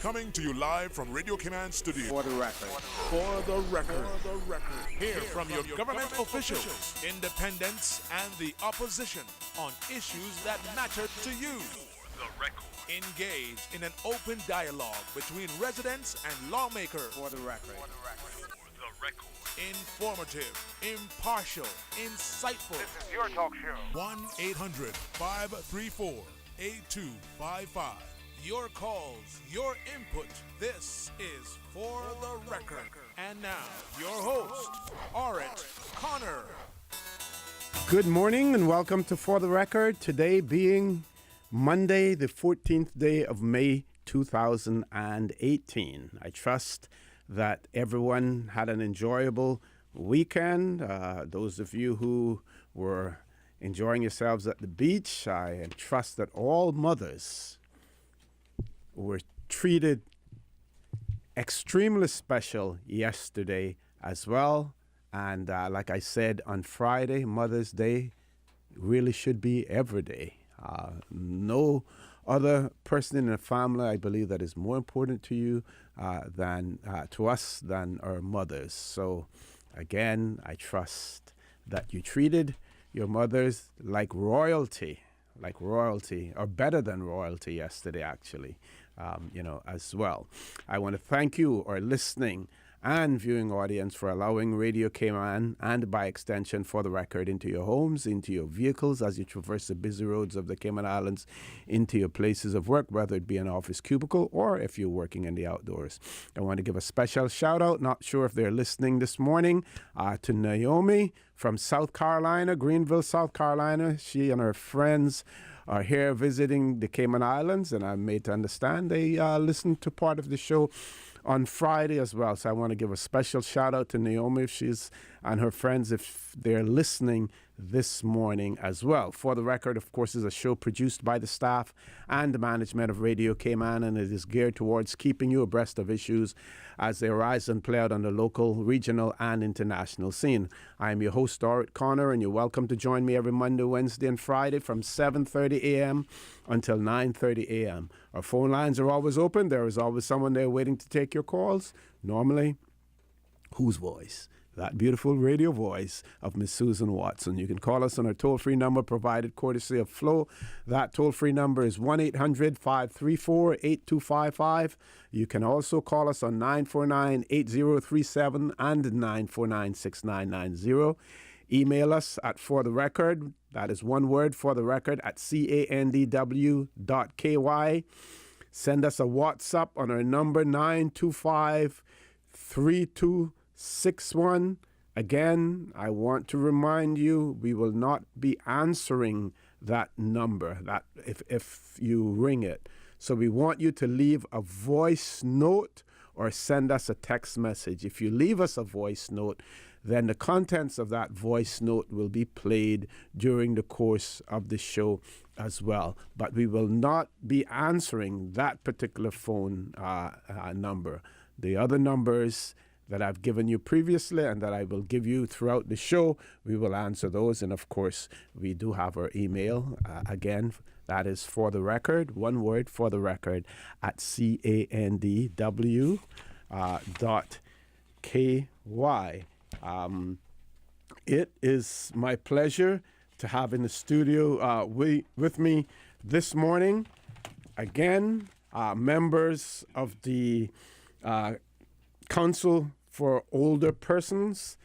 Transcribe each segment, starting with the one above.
Coming to you live from Radio Cayman Studio. For the record. For the record. Hear from your government officials, independents, and the opposition on issues that matter to you. The record. Engage in an open dialogue between residents and lawmakers. For the record. The record. Informative, impartial, insightful. This is your talk show. 1-800-534-8255. Your calls, your input. This is For the Record. And now, your host, Orit Connor. Good morning and welcome to For the Record. Today being Monday, the 14th day of May 2018. I trust that everyone had an enjoyable weekend. Those of you who were enjoying yourselves at the beach, I trust that all mothers were treated extremely special yesterday as well. And like I said on Friday, Mother's Day really should be every day. No other person in the family, I believe, that is more important to you than to us than our mothers. So again, I trust that you treated your mothers like royalty, or better than royalty yesterday, actually, as well. I want to thank you, our listening and viewing audience, for allowing Radio Cayman and by extension For the Record into your homes, into your vehicles as you traverse the busy roads of the Cayman Islands, into your places of work, whether it be an office cubicle or if you're working in the outdoors. I want to give a special shout out, not sure if they're listening this morning, to Naomi from South Carolina, Greenville, South Carolina. She and her friends are here visiting the Cayman Islands, and I'm made to understand they listened to part of the show on Friday as well. So I want to give a special shout out to Naomi if she's and her friends if they're listening this morning as well. For the Record, of course, is a show produced by the staff and the management of Radio Cayman, and it is geared towards keeping you abreast of issues as they arise and play out on the local, regional, and international scene. I am your host, Orit Connor, and you're welcome to join me every Monday, Wednesday, and Friday from 7:30 a.m. until 9:30 a.m. Our phone lines are always open. There is always someone there waiting to take your calls. Normally, whose voice? That beautiful radio voice of Miss Susan Watson. You can call us on our toll-free number provided courtesy of Flo. That toll-free number is 1-800-534-8255. You can also call us on 949-8037 and 949-6990. Email us at For the Record. That is one word, For the Record, at candw.ky. Send us a WhatsApp on our number 925-3261. Again, I want to remind you, we will not be answering that number that if you ring it. So we want you to leave a voice note or send us a text message. If you leave us a voice note, then the contents of that voice note will be played during the course of the show as well. But we will not be answering that particular phone number. The other numbers that I've given you previously and that I will give you throughout the show, we will answer those. And of course, we do have our email. Again, that is For the Record, one word, For the Record, at candw.ky. It is my pleasure to have in the studio with me this morning, again, members of the Council for Older Persons.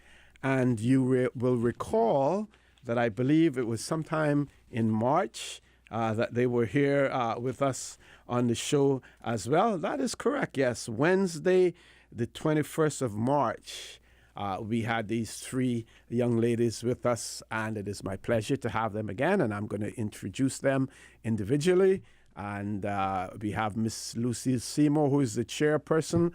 And you will recall that I believe it was sometime in March that they were here with us on the show as well. That is correct, yes. Wednesday, the 21st of March, we had these three young ladies with us, and it is my pleasure to have them again, and I'm going to introduce them individually. And we have Miss Lucy Seymour, who is the chairperson.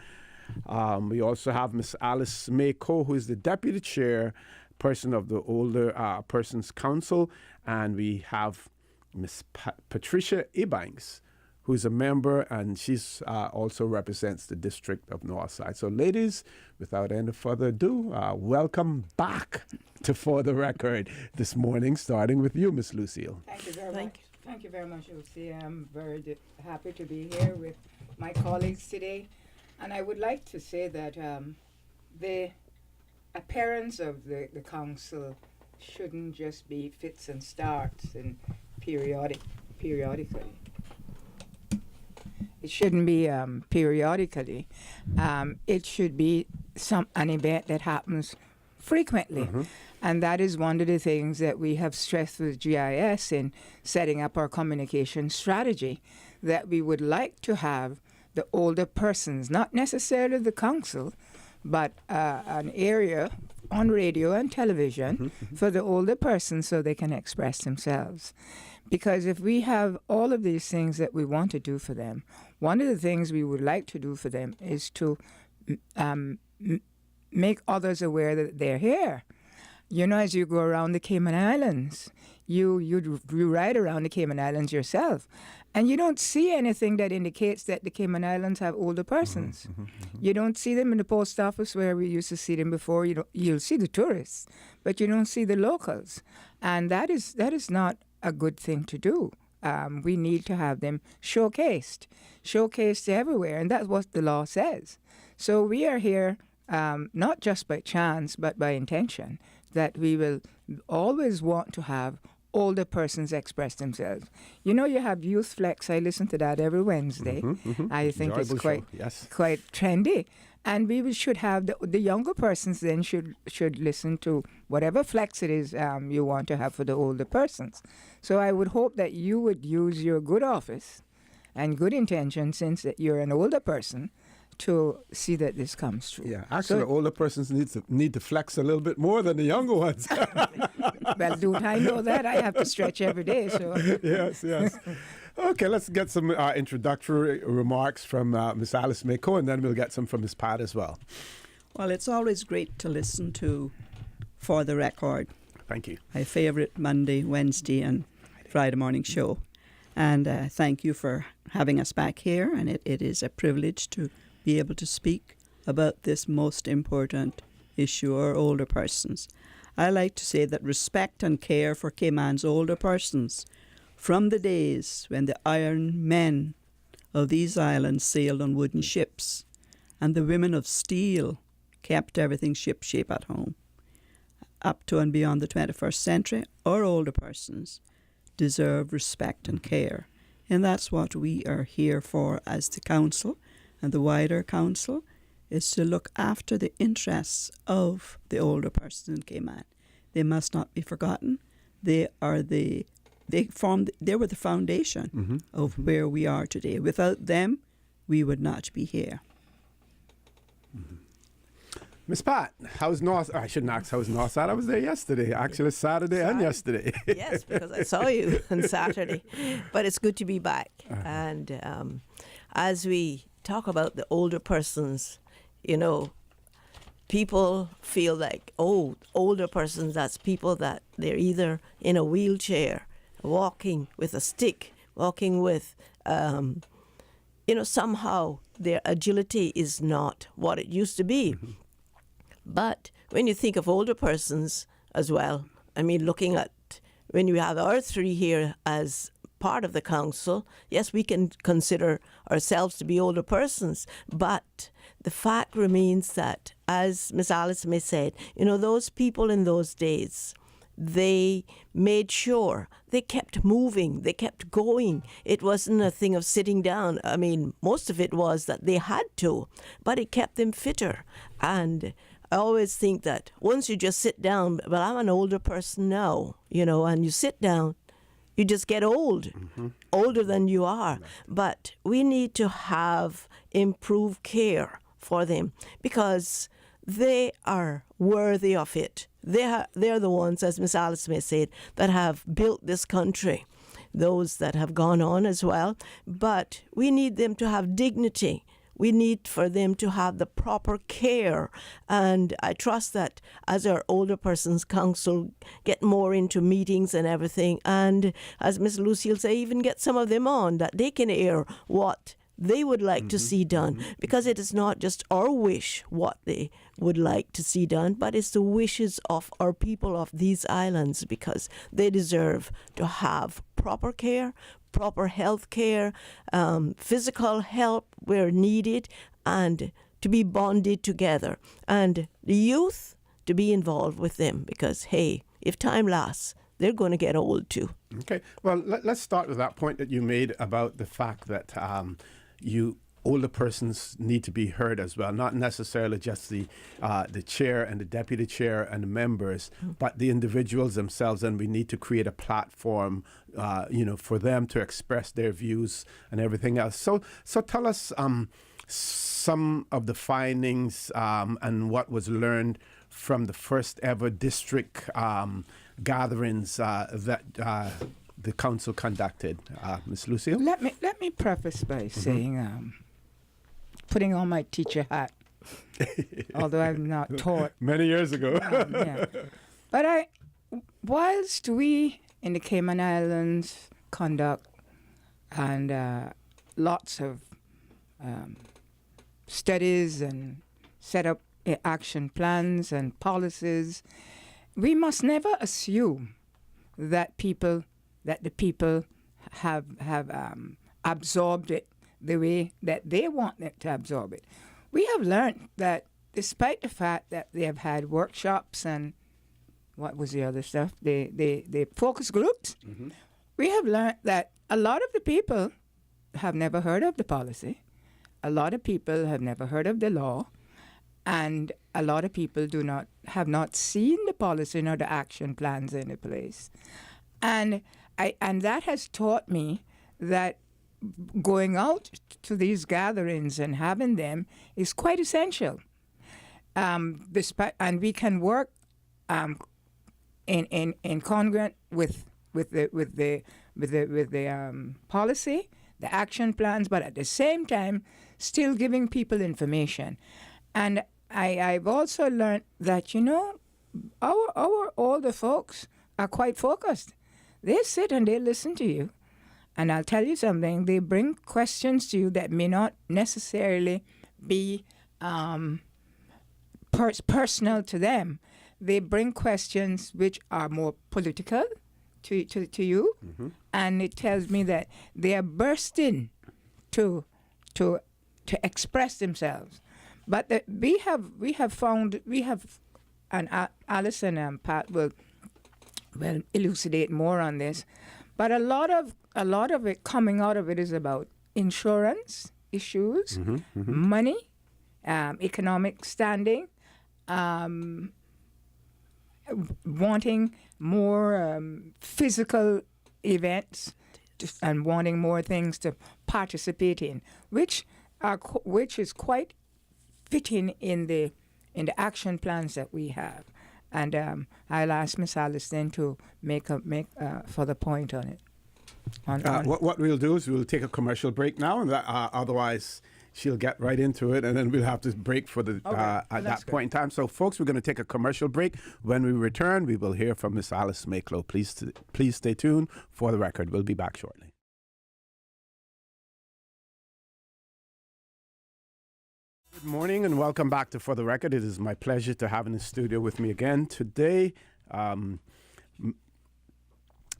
We also have Miss Alice Mayco, who is the deputy chairperson of the Older Persons Council, and we have Miss Patricia Ebanks, who's a member, and she's also represents the District of Northside. So, ladies, without any further ado, welcome back to For the Record this morning, starting with you, Miss Lucille. Thank you very much. Thank you very much, Lucy. I'm very happy to be here with my colleagues today. And I would like to say that the appearance of the council shouldn't just be fits and starts and periodically. It shouldn't be periodically. It should be an event that happens frequently. And that is one of the things that we have stressed with GIS in setting up our communication strategy, that we would like to have the older persons, not necessarily the council, but an area on radio and television for the older persons so they can express themselves. Because if we have all of these things that we want to do for them, one of the things we would like to do for them is to make others aware that they're here. You know, as you go around the Cayman Islands, you ride around the Cayman Islands yourself, and you don't see anything that indicates that the Cayman Islands have older persons. You don't see them in the post office where we used to see them before. You'll see the tourists, but you don't see the locals, and that is not a good thing to do. We need to have them showcased everywhere, and that's what the law says. So we are here not just by chance, but by intention, that we will always want to have older persons express themselves. You know, you have Youth Flex. I listen to that every Wednesday. I think Enjoyable it's quite show, yes. quite trendy. And we should have the younger persons then should listen to whatever flex it is you want to have for the older persons. So I would hope that you would use your good office and good intention, since that you're an older person, to see that this comes true. Yeah, actually, the older persons need to flex a little bit more than the younger ones. Well, dude, I know that. I have to stretch every day. So Yes. Okay, let's get some introductory remarks from Miss Alice Mako, and then we'll get some from Miss Pat as well. Well, it's always great to listen to For the Record. Thank you. My favorite Monday, Wednesday, and Friday morning show. And thank you for having us back here. And it is a privilege to be able to speak about this most important issue, our older persons. I like to say that respect and care for Cayman's older persons, from the days when the iron men of these islands sailed on wooden ships and the women of steel kept everything shipshape at home, up to and beyond the 21st century, our older persons deserve respect and care. And that's what we are here for as the council and the wider council, is to look after the interests of the older persons in Cayman. They must not be forgotten. They were the foundation of where we are today. Without them, we would not be here. Miss Pat, how's North? I shouldn't ask how's Northside. I was there yesterday, actually Saturday and yesterday. Yes, because I saw you on Saturday. But it's good to be back. And as we talk about the older persons, you know, people feel like, older persons, that's people that they're either in a wheelchair, walking with a stick, walking with, somehow their agility is not what it used to be. But when you think of older persons as well, I mean, looking at when you have our three here as part of the council, yes, we can consider ourselves to be older persons, but the fact remains that, as Miss Alice May said, those people in those days, they made sure they kept moving, they kept going. It wasn't a thing of sitting down. I mean, most of it was that they had to, but it kept them fitter. And I always think that once you just sit down, well, I'm an older person now, and you sit down, you just get old, older than you are. But we need to have improved care for them because they are worthy of it. They're the ones, as Miss Alice May said, that have built this country, those that have gone on as well. But we need them to have dignity. We need for them to have the proper care. And I trust that as our older persons council get more into meetings and everything, and as Miss Lucille say, even get some of them on, that they can air what they would like to see done. Because it is not just our wish what they would like to see done, but it's the wishes of our people of these islands, because they deserve to have proper care, proper health care, physical help where needed, and to be bonded together. And the youth to be involved with them because, hey, if time lasts, they're going to get old too. Okay. Well, let's start with that point that you made about the fact that older persons need to be heard as well, not necessarily just the chair and the deputy chair and the members, but the individuals themselves. And we need to create a platform, for them to express their views and everything else. So tell us some of the findings and what was learned from the first ever district gatherings that the council conducted. Ms. Lucille? Let me preface by saying, putting on my teacher hat, although I've not taught. Many years ago. Yeah. But whilst we in the Cayman Islands conduct and lots of studies and set up action plans and policies, we must never assume that the people have absorbed it the way that they want them to absorb it. We have learned that despite the fact that they have had workshops and what was the other stuff, the focus groups, we have learned that a lot of the people have never heard of the policy. A lot of people have never heard of the law. And a lot of people have not seen the policy nor the action plans in place. And that has taught me that going out to these gatherings and having them is quite essential. And we can work in congruent with the policy, the action plans, but at the same time still giving people information. And I've also learned that, our older folks are quite focused. They sit and they listen to you. And I'll tell you something, they bring questions to you that may not necessarily be personal to them. They bring questions which are more political to you. And it tells me that they are bursting to express themselves. But we have found, and Alison and Pat will elucidate more on this. But a lot of it coming out of it is about insurance issues, money, economic standing, wanting more physical events, and wanting more things to participate in, which is quite fitting in the action plans that we have. And I'll ask Miss Alice then to make further point on it. What we'll do is we'll take a commercial break now, and otherwise she'll get right into it, and then we'll have to break for at that point in time. So, folks, we're going to take a commercial break. When we return, we will hear from Miss Alice Mayclough. Please stay tuned for the record. We'll be back shortly. Good morning and welcome back to For the Record. It is my pleasure to have in the studio with me again today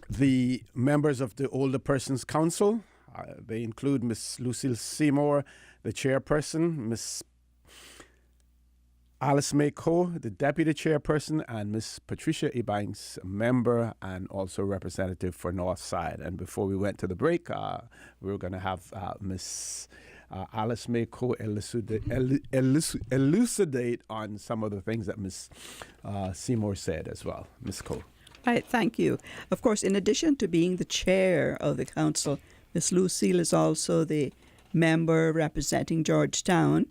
the members of the Older Persons Council. They include Miss Lucille Seymour, the chairperson, Miss Alice Mayclough, the deputy chairperson, and Miss Patricia Ebanks, member and also representative for Northside. And before we went to the break, we were going to have Miss Alice Mayclough elucidate on some of the things that Miss Seymour said as well. Miss Cole. Right, thank you. Of course, in addition to being the chair of the council, Miss Lucille is also the member representing Georgetown,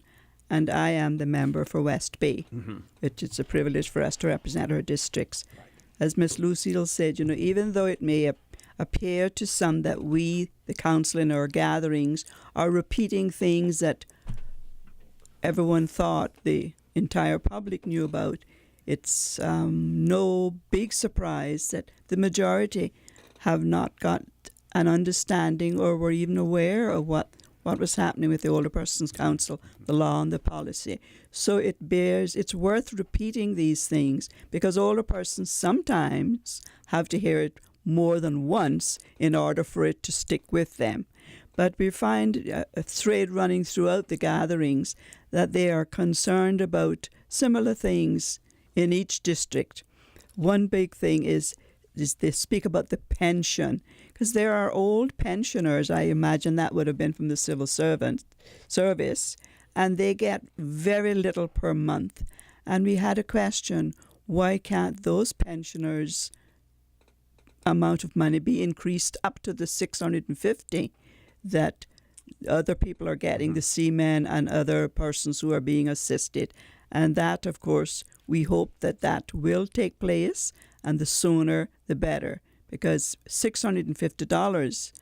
and I am the member for West Bay, which is a privilege for us to represent our districts. Right. As Miss Lucille said, even though it may appear to some that we, the council in our gatherings, are repeating things that everyone thought the entire public knew about, it's no big surprise that the majority have not got an understanding or were even aware of what was happening with the Older Persons Council, the law and the policy. So it's worth repeating these things because older persons sometimes have to hear it more than once in order for it to stick with them. But we find a thread running throughout the gatherings that they are concerned about similar things in each district. One big thing is they speak about the pension, because there are old pensioners, I imagine that would have been from the civil service, and they get very little per month. And we had a question, why can't those pensioners' amount of money be increased up to the $650 that other people are getting, the seamen and other persons who are being assisted? And that, of course, we hope that that will take place, and the sooner the better, because $650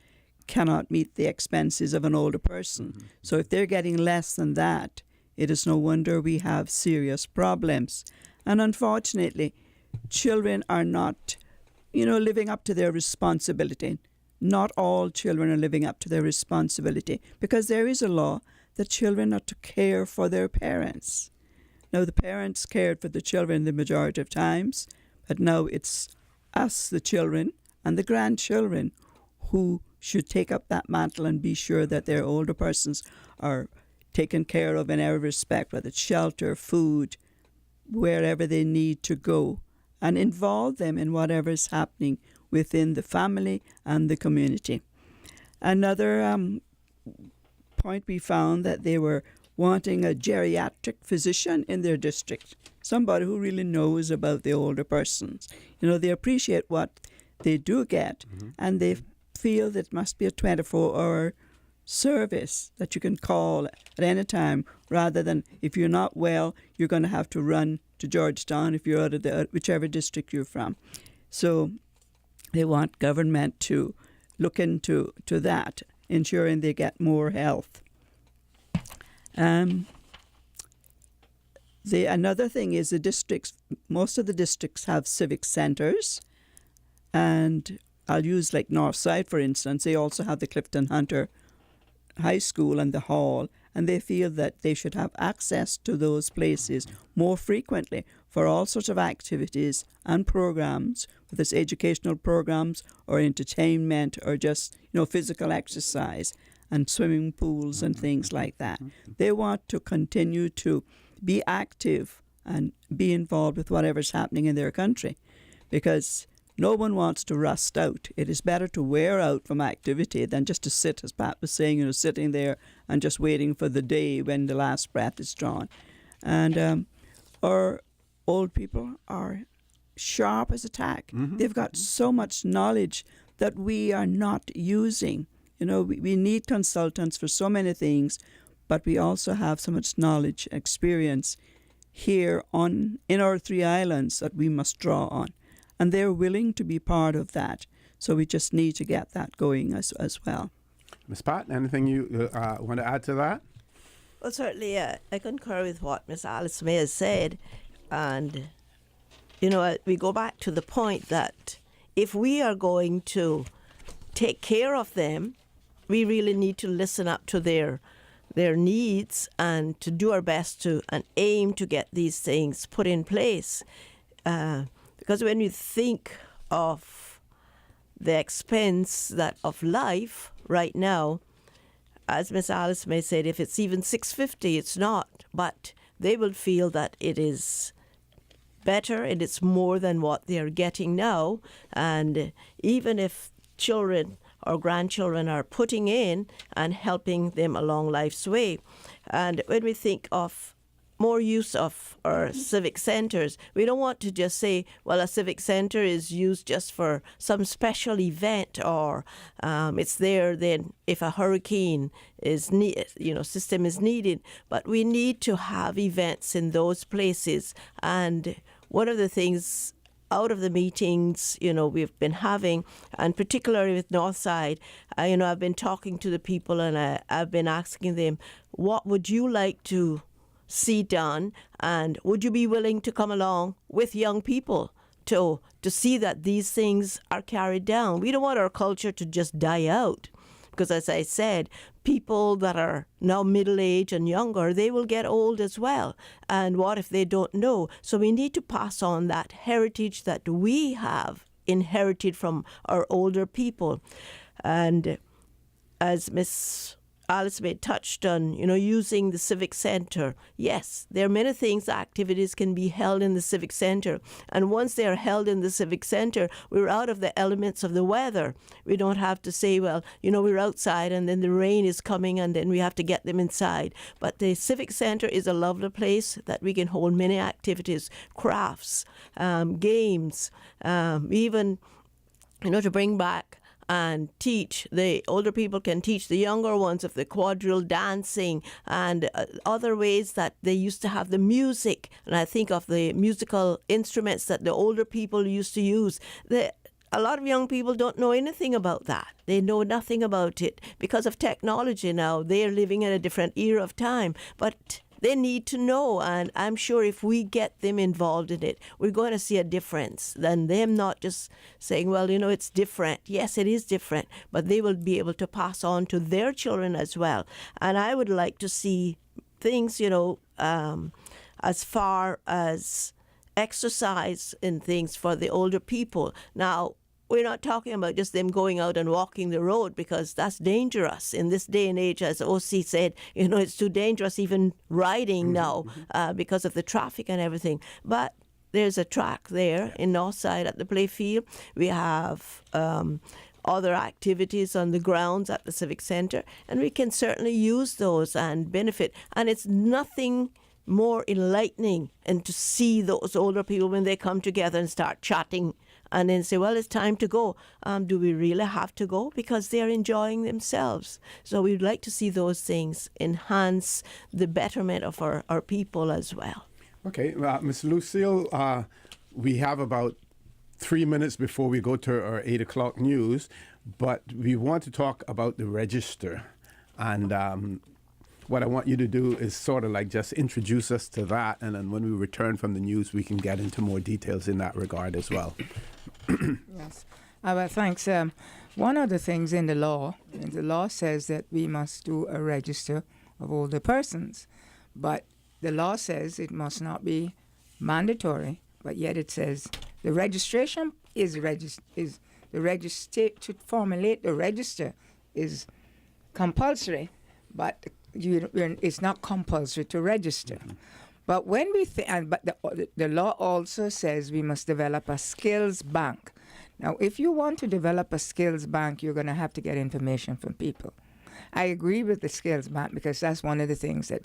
cannot meet the expenses of an older person. So if they're getting less than that, it is no wonder we have serious problems. And unfortunately, children are not, living up to their responsibility. Not all children are living up to their responsibility, because there is a law that children are to care for their parents. Now, the parents cared for the children the majority of times, but now it's us, the children, and the grandchildren who should take up that mantle and be sure that their older persons are taken care of in every respect, whether it's shelter, food, wherever they need to go, and involve them in whatever is happening within the family and the community. Another point we found that they were wanting a geriatric physician in their district, somebody who really knows about the older persons. They appreciate what they do get, and they feel that it must be a 24-hour service that you can call at any time, rather than if you're not well, you're going to have to run to Georgetown if you're out of whichever district you're from. So they want government to look into that, ensuring they get more health. Another thing is the districts, most of the districts have civic centres, and I'll use like Northside for instance. They also have the Clifton Hunter High School and the hall, and they feel that they should have access to those places more frequently for all sorts of activities and programs, whether it's educational programs or entertainment or just physical exercise and swimming pools and things like that. They want to continue to be active and be involved with whatever's happening in their country, because no one wants to rust out. It is better to wear out from activity than just to sit, as Pat was saying, sitting there and just waiting for the day when the last breath is drawn. And our old people are sharp as a tack. They've got so much knowledge that we are not using. We need consultants for so many things, but we also have so much knowledge, experience here in our 3 islands that we must draw on. And they're willing to be part of that. So we just need to get that going as well. Ms. Pat, anything you want to add to that? Well, certainly, I concur with what Ms. Alice May has said. And, we go back to the point that if we are going to take care of them, we really need to listen up to their needs and to do our best to and aim to get these things put in place. Because when you think of the expense of life right now, as Ms. Alice May said, if it's even $650, it's not. But they will feel that it is better and it's more than what they're getting now. And even if children or grandchildren are putting in and helping them along life's way. And when we think of more use of our civic centres, we don't want to just say, well, a civic centre is used just for some special event, or it's there then if a hurricane is system is needed. But we need to have events in those places. And one of the things out of the meetings, we've been having, and particularly with Northside, I've been talking to the people and I've been asking them, what would you like to see done, and would you be willing to come along with young people to see that these things are carried down? We don't want our culture to just die out, because as I said, people that are now middle-aged and younger, they will get old as well. And what if they don't know? So we need to pass on that heritage that we have inherited from our older people. And as Miss Alice May touched on, using the Civic Center. Yes, there are many things, activities can be held in the Civic Center. And once they are held in the Civic Center, we're out of the elements of the weather. We don't have to say, well, we're outside and then the rain is coming and then we have to get them inside. But the Civic Center is a lovely place that we can hold many activities, crafts, games, even, to bring back and teach. The older people can teach the younger ones of the quadrille dancing and other ways that they used to have the music. And I think of the musical instruments that the older people used to use. A lot of young people don't know anything about that. They know nothing about it because of technology now. They're living in a different era of time. But they need to know, and I'm sure if we get them involved in it, we're going to see a difference than them not just saying, well, it's different. Yes, it is different, but they will be able to pass on to their children as well. And I would like to see things, as far as exercise and things for the older people. Now, we're not talking about just them going out and walking the road because that's dangerous in this day and age. As OC said, it's too dangerous even riding now because of the traffic and everything. But there's a track there in Northside at the playfield. We have other activities on the grounds at the Civic Center, and we can certainly use those and benefit. And it's nothing more enlightening and to see those older people when they come together and start chatting and then say, well, it's time to go. Do we really have to go? Because they're enjoying themselves. So we'd like to see those things enhance the betterment of our people as well. Okay, Ms. Lucille, we have about 3 minutes before we go to our 8 o'clock news, but we want to talk about the register. And what I want you to do is sort of like just introduce us to that, and then when we return from the news, we can get into more details in that regard as well. Yes. Well, thanks. One of the things in the law says that we must do a register of older persons, but the law says it must not be mandatory, but yet it says the registration to formulate the register is compulsory, but it's not compulsory to register. Mm-hmm. But when we but the law also says we must develop a skills bank. Now, if you want to develop a skills bank, you're going to have to get information from people. I agree with the skills bank because that's one of the things that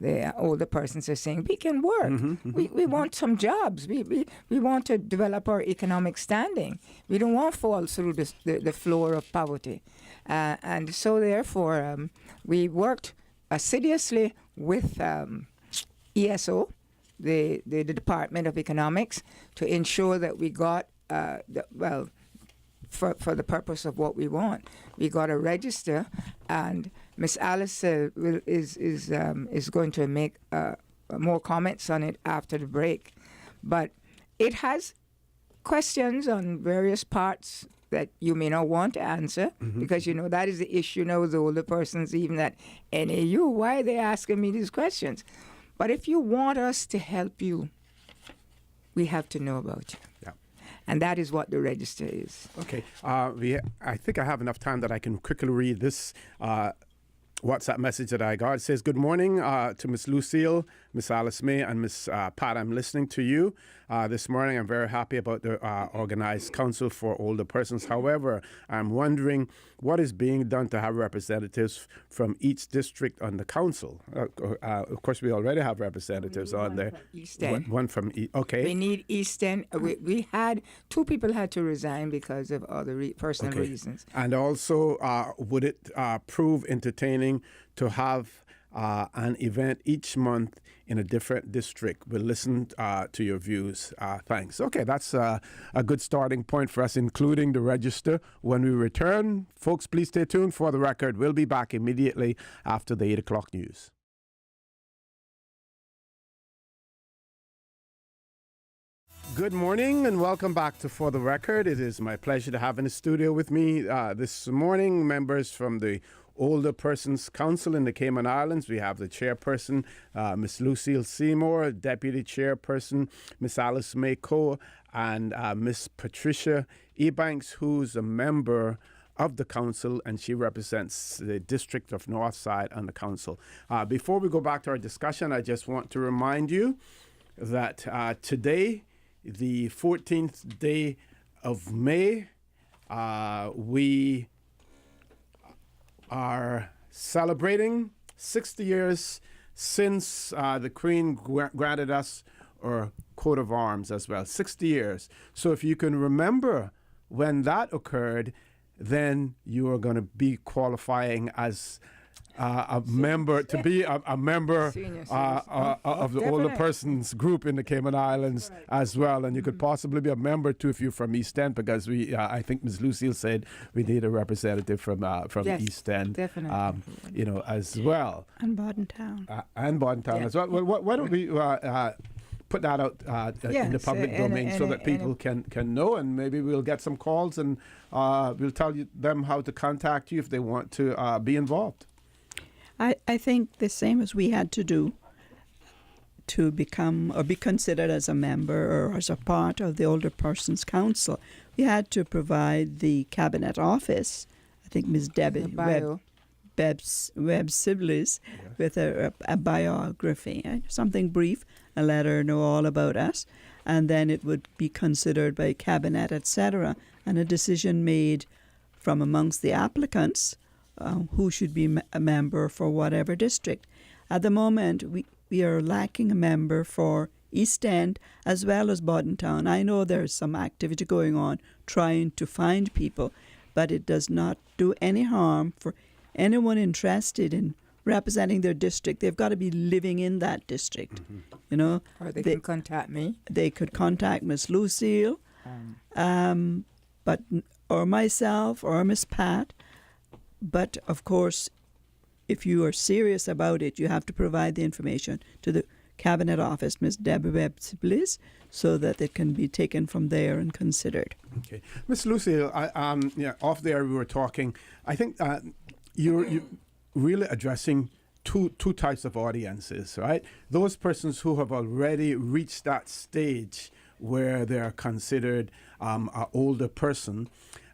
the older persons are saying. We can work. Mm-hmm. We want some jobs. We want to develop our economic standing. We don't want to fall through the floor of poverty. And so, therefore, we worked assiduously with ESO, the Department of Economics, to ensure that we got, for the purpose of what we want, we got a register, and Miss Alice is going to make more comments on it after the break. But it has questions on various parts that you may not want to answer, because that is the issue now with the older persons, even at NAU. Why are they asking me these questions? But if you want us to help you, we have to know about you. Yeah. And that is what the register is. Okay. I think I have enough time that I can quickly read this WhatsApp message that I got. It says, good morning to Miss Lucille, Miss Alice May, and Miss Pat. I'm listening to you this morning. I'm very happy about the Organized Council for Older Persons. However, I'm wondering what is being done to have representatives from each district on the council. Of course, we already have representatives on there. East End. One from okay. We need East End. We had two people had to resign because of other personal reasons. And also, would it prove entertaining to have an event each month in a different district? We'll listen to your views. Thanks. Okay, that's a good starting point for us, including the register. When we return, folks, please stay tuned for the record. We'll be back immediately after the 8 o'clock news. Good morning and welcome back to For the Record. It is my pleasure to have in the studio with me this morning members from the Older Persons Council in the Cayman Islands. We have the chairperson, Miss Lucille Seymour, deputy chairperson, Miss Alice Mayco, and Miss Patricia Ebanks, who's a member of the council, and she represents the district of Northside on the council. Before we go back to our discussion, I just want to remind you that today, the 14th day of May, we are celebrating 60 years since the Queen granted us our coat of arms as well. 60 years. So if you can remember when that occurred, then you are going to be qualifying as a member, to be a member of the older persons group in the Cayman Islands as well. And you could possibly be a member too if you're from East End, because we, I think Ms. Lucille said we need a representative from Yes, East End, definitely. as well. And Bordentown. And Bordentown as well. Well, why don't we put that out in the public domain so that people can know, and maybe we'll get some calls, and we'll tell them how to contact you if they want to be involved. I think the same as we had to do to become or be considered as a member or as a part of the Older Persons Council. We had to provide the Cabinet Office, I think Ms. Debbie Webb Sibley's, with a biography, something brief, and let her know all about us. And then it would be considered by Cabinet, etc., and a decision made from amongst the applicants who should be a member for whatever district. At the moment, we are lacking a member for East End as well as Bordentown. I know there's some activity going on trying to find people, but it does not do any harm for anyone interested in representing their district. They've got to be living in that district, you know. Or they can contact me. They could contact Miss Lucille, or myself, or Miss Pat. But of course, if you are serious about it, you have to provide the information to the Cabinet Office, Ms. Debbie Webb Bliss, so that it can be taken from there and considered. Okay, Miss Lucille, off there we were talking. I think you're really addressing two types of audiences, right? Those persons who have already reached that stage where they are considered an older person,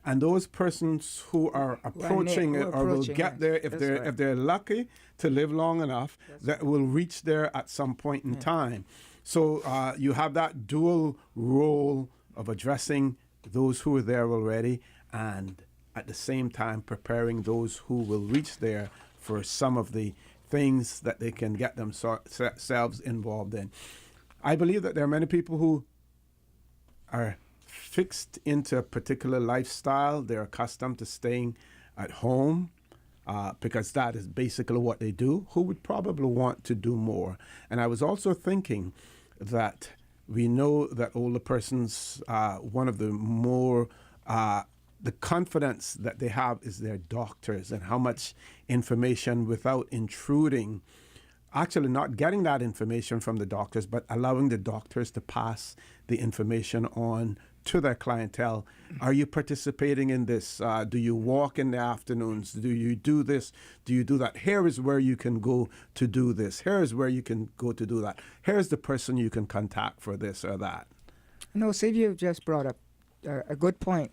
and those persons who are approaching it or will get there if they're lucky to live long enough, that will reach there at some point in time. So you have that dual role of addressing those who are there already, and at the same time preparing those who will reach there for some of the things that they can get themselves involved in. I believe that there are many people who are fixed into a particular lifestyle. They're accustomed to staying at home because that is basically what they do, who would probably want to do more. And I was also thinking that we know that older persons, one of the more, the confidence that they have is their doctors, and how much information without intruding, actually not getting that information from the doctors, but allowing the doctors to pass the information on to their clientele. Are you participating in this? Do you walk in the afternoons? Do you do this? Do you do that? Here is where you can go to do this. Here is where you can go to do that. Here's the person you can contact for this or that. No, Sylvia just brought up a good point,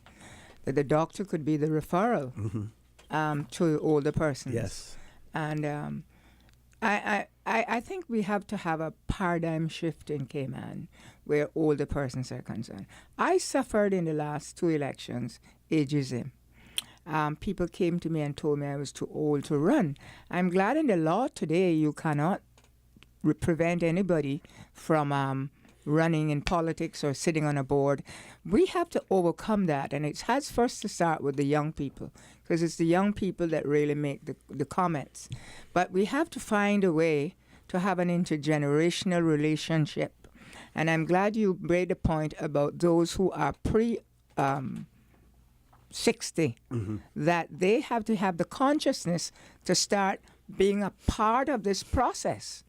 that the doctor could be the referral to older persons. Yes. And I think we have to have a paradigm shift in Cayman where older persons are concerned. I suffered in the last 2 elections ageism. People came to me and told me I was too old to run. I'm glad in the law today you cannot prevent anybody from running in politics or sitting on a board. We have to overcome that, and it has first to start with the young people, because it's the young people that really make the comments. But we have to find a way to have an intergenerational relationship. And I'm glad you made a point about those who are pre-60, that they have to have the consciousness to start being a part of this process,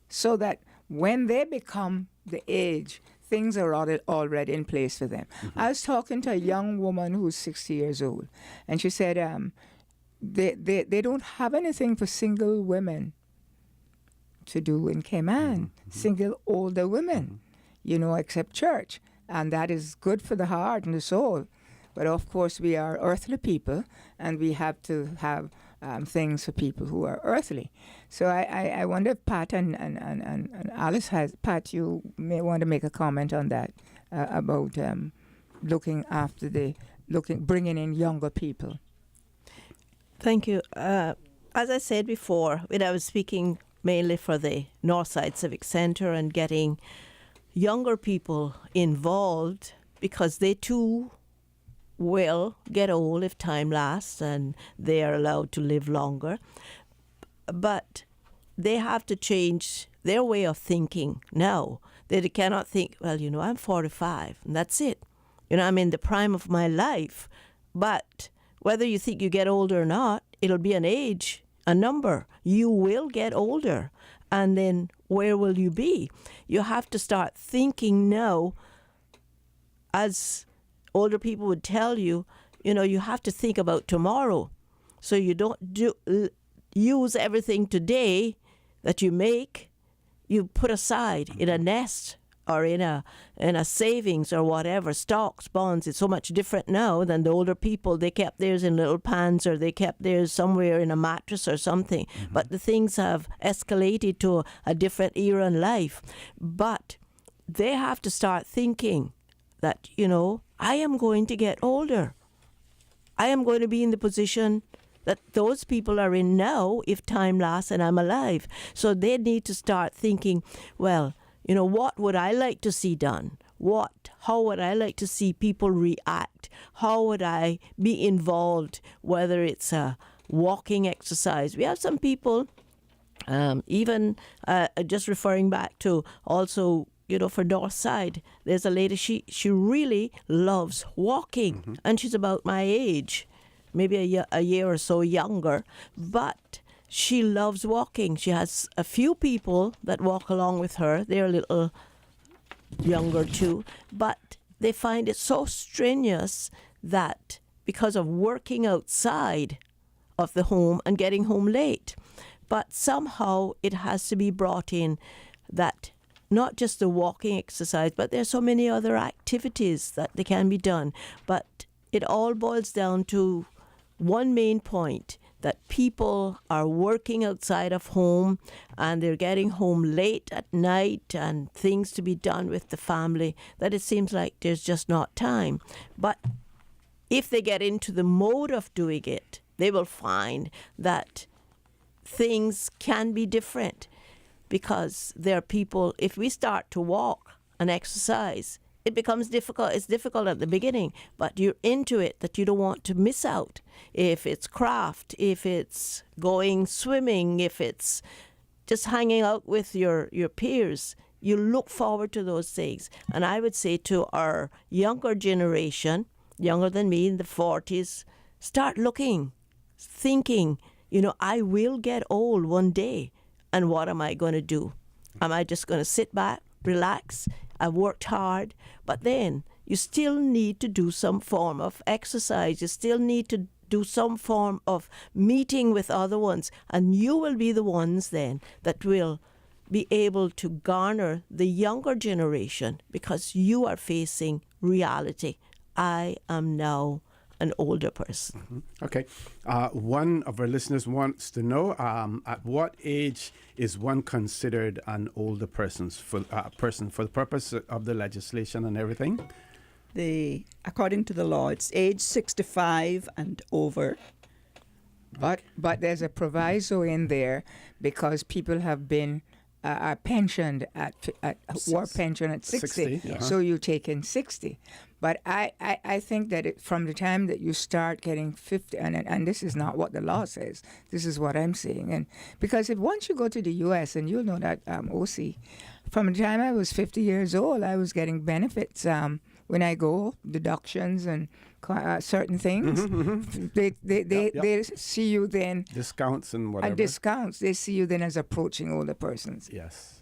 so that when they become the age, things are already in place for them. I was talking to a young woman who's 60 years old, and she said, they don't have anything for single women to do in Cayman, single older women, except church. And that is good for the heart and the soul. But of course, we are earthly people, and we have to have things for people who are earthly. So I wonder if Pat and Alice Pat, you may want to make a comment on that about looking after bringing in younger people. Thank you. As I said before, when I was speaking mainly for the Northside Civic Centre and getting younger people involved, because they too will get old if time lasts and they are allowed to live longer. But they have to change their way of thinking now. They cannot think, well, I'm 45 and that's it. I'm in the prime of my life. But whether you think you get older or not, it'll be an age, a number. You will get older. And then where will you be? You have to start thinking now, as older people would tell you, you have to think about tomorrow. So you don't use everything today that you make, you put aside in a nest or in a savings or whatever, stocks, bonds. It's so much different now than the older people. They kept theirs in little pans, or they kept theirs somewhere in a mattress or something. But the things have escalated to a different era in life. But they have to start thinking that, I am going to get older. I am going to be in the position that those people are in now if time lasts and I'm alive. So they need to start thinking, well, what would I like to see done? How would I like to see people react? How would I be involved, whether it's a walking exercise? We have some people, even just referring back to also, for Northside, there's a lady, she really loves walking, and she's about my age, maybe a year or so younger, but she loves walking. She has a few people that walk along with her. They're a little younger too, but they find it so strenuous that because of working outside of the home and getting home late. But somehow it has to be brought in that not just the walking exercise, but there's so many other activities that they can be done. But it all boils down to one main point, that people are working outside of home and they're getting home late at night and things to be done with the family, that it seems like there's just not time. But if they get into the mode of doing it, they will find that things can be different, because there are people, if we start to walk and exercise, it becomes difficult. It's difficult at the beginning, but you're into it that you don't want to miss out. If it's craft, if it's going swimming, if it's just hanging out with your peers, you look forward to those things. And I would say to our younger generation, younger than me in the 40s, start looking, thinking, I will get old one day. And what am I going to do? Am I just going to sit back, relax? I've worked hard, but then you still need to do some form of exercise. You still need to do some form of meeting with other ones. And you will be the ones then that will be able to garner the younger generation, because you are facing reality. I am now an older person. Okay. One of our listeners wants to know, at what age is one considered an older person for the purpose of the legislation and everything? According to the law, it's age 65 and over. But there's a proviso in there, because people have been are pensioned at war pension at 60. So you take in 60. But I think that from the time that you start getting 50, and this is not what the law says, this is what I'm saying. And because once you go to the U.S., and you'll know that, OC, from the time I was 50 years old, I was getting benefits when I go, deductions and certain things. They see you then. Discounts and whatever. Discounts. They see you then as approaching older persons. Yes.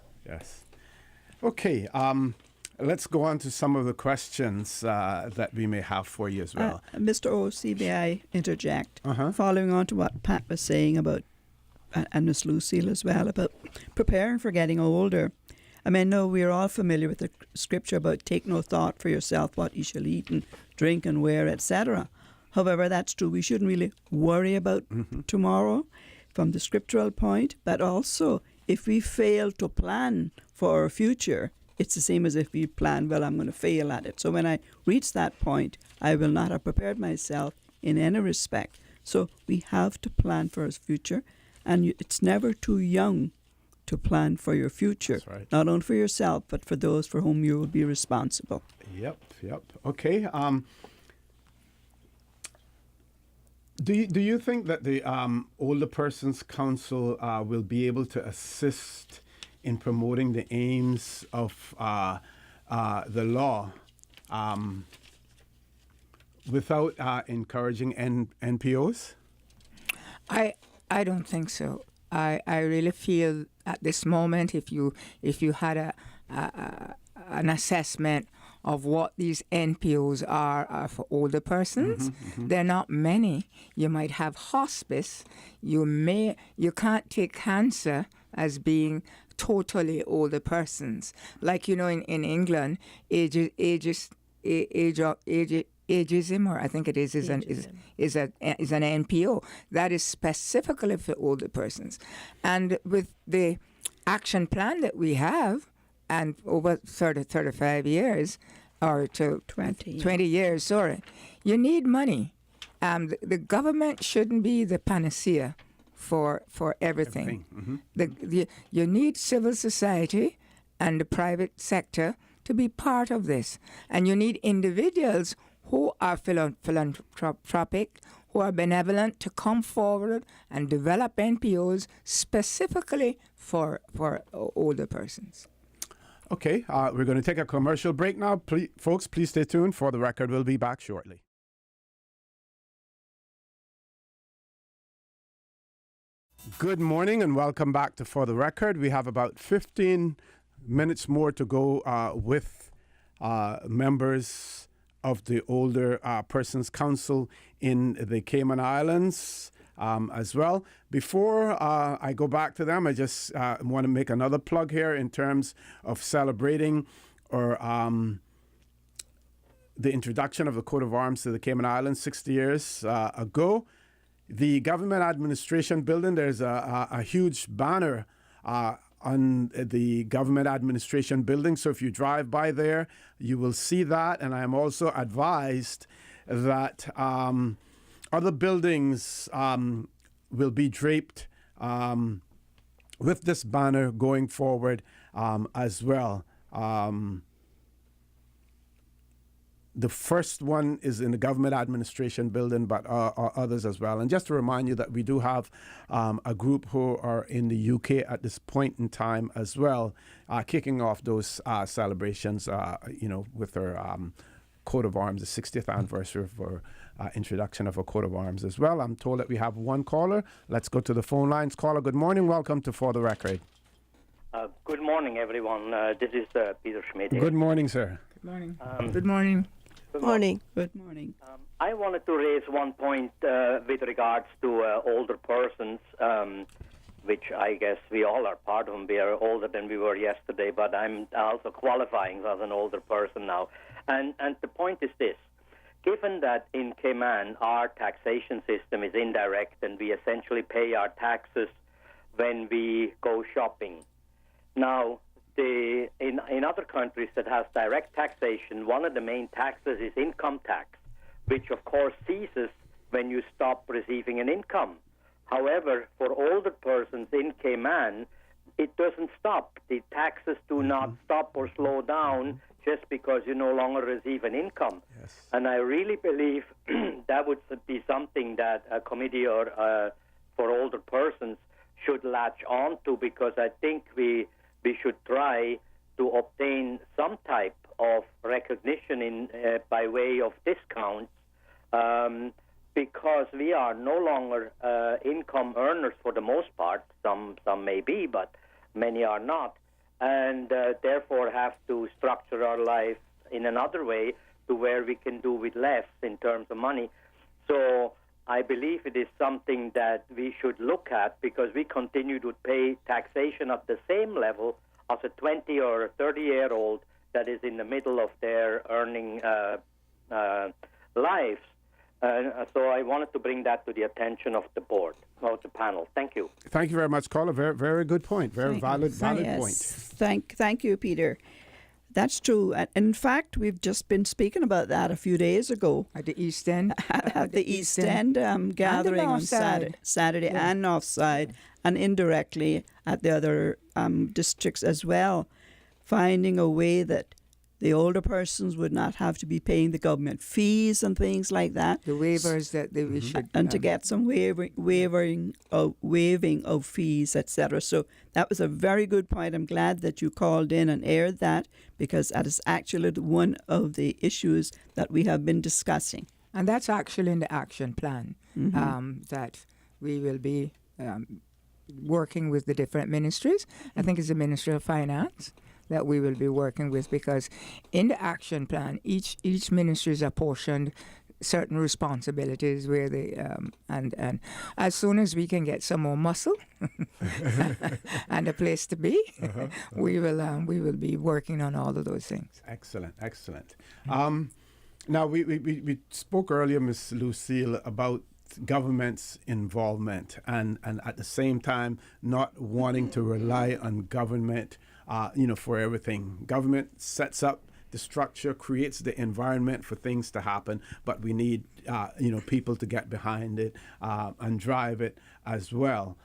Okay. let's go on to some of the questions that we may have for you as well. Mr. O.C., may I interject? Following on to what Pat was saying about, and Miss Lucille as well, about preparing for getting older. I mean, no, we are all familiar with the scripture about take no thought for yourself what you shall eat and drink and wear, etc. However, that's true. We shouldn't really worry about tomorrow from the scriptural point, but also if we fail to plan for our future, it's the same as if we plan, well, I'm going to fail at it. So when I reach that point, I will not have prepared myself in any respect. So we have to plan for our future, and it's never too young to plan for your future. That's right. Not only for yourself, but for those for whom you will be responsible. Yep. Okay. Do you think that the Older Persons Council will be able to assist in promoting the aims of the law without encouraging NPOs? I don't think so. I really feel at this moment, if you had an assessment of what these NPOs are for older persons, they're not many. You might have hospice. You can't take cancer as being totally older persons. Like, in England, ageism, or I think it is an NPO that is specifically for older persons. And with the action plan that we have, and over 35 years, or to 20 years, you need money. The government shouldn't be the panacea for everything. You need civil society and the private sector to be part of this. And you need individuals who are philanthropic, who are benevolent, to come forward and develop NPOs specifically for older persons. Okay, we're going to take a commercial break now. Folks, please stay tuned. For the Record, we'll be back shortly. Good morning and welcome back to For the Record. We have about 15 minutes more to go with members of the Older Persons Council in the Cayman Islands as well. Before I go back to them, I just want to make another plug here in terms of celebrating or the introduction of the coat of arms to the Cayman Islands 60 years ago. The government administration building, there's a huge banner on the government administration building. So if you drive by there, you will see that. And I am also advised that other buildings will be draped with this banner going forward as well. The first one is in the government administration building, but others as well. And just to remind you that we do have a group who are in the UK at this point in time as well, kicking off those celebrations, with our coat of arms, the 60th anniversary of our introduction of a coat of arms as well. I'm told that we have one caller. Let's go to the phone lines. Caller, good morning. Welcome to For the Record. Good morning, everyone. This is Peter Schmidt. Good morning, sir. Good morning. Good morning. Good morning. Good morning. I wanted to raise one point with regards to older persons, which I guess we all are part of them. We are older than we were yesterday, but I'm also qualifying as an older person now. And the point is this. Given that in Cayman our taxation system is indirect and we essentially pay our taxes when we go shopping. Now, in other countries that has direct taxation, one of the main taxes is income tax, which of course ceases when you stop receiving an income. However, for older persons in Cayman, it doesn't stop. The taxes do not stop or slow down just because you no longer receive an income. Yes. And I really believe that would be something that a committee or for older persons should latch on to, because I think we should try to obtain some type of recognition by way of discounts, because we are no longer income earners for the most part. Some may be, but many are not. and therefore have to structure our life in another way to where we can do with less in terms of money. So I believe it is something that we should look at, because we continue to pay taxation at the same level as a 20 or 30-year-old that is in the middle of their earning lives. So I wanted to bring that to the attention of the board, of the panel. Thank you. Thank you very much, caller. Very, very good point. Very valid point. Thank you, Peter. That's true. In fact, we've just been speaking about that a few days ago. At the East End. At the East End gathering on Saturday and North Side, and indirectly at the other districts as well, finding a way that the older persons would not have to be paying the government fees and things like that. The waivers that we should... And to get some waiving of fees, etc. So that was a very good point. I'm glad that you called in and aired that, because that is actually one of the issues that we have been discussing. And that's actually in the action plan, that we will be working with the different ministries. I think it's the Ministry of Finance that we will be working with, because in the action plan, each ministry is apportioned certain responsibilities where they and as soon as we can get some more muscle and a place to be, we will be working on all of those things. Excellent. Now we spoke earlier, Ms. Lucille, about government's involvement and at the same time not wanting to rely on government for everything. Government sets up the structure, creates the environment for things to happen, but we need people to get behind it and drive it as well.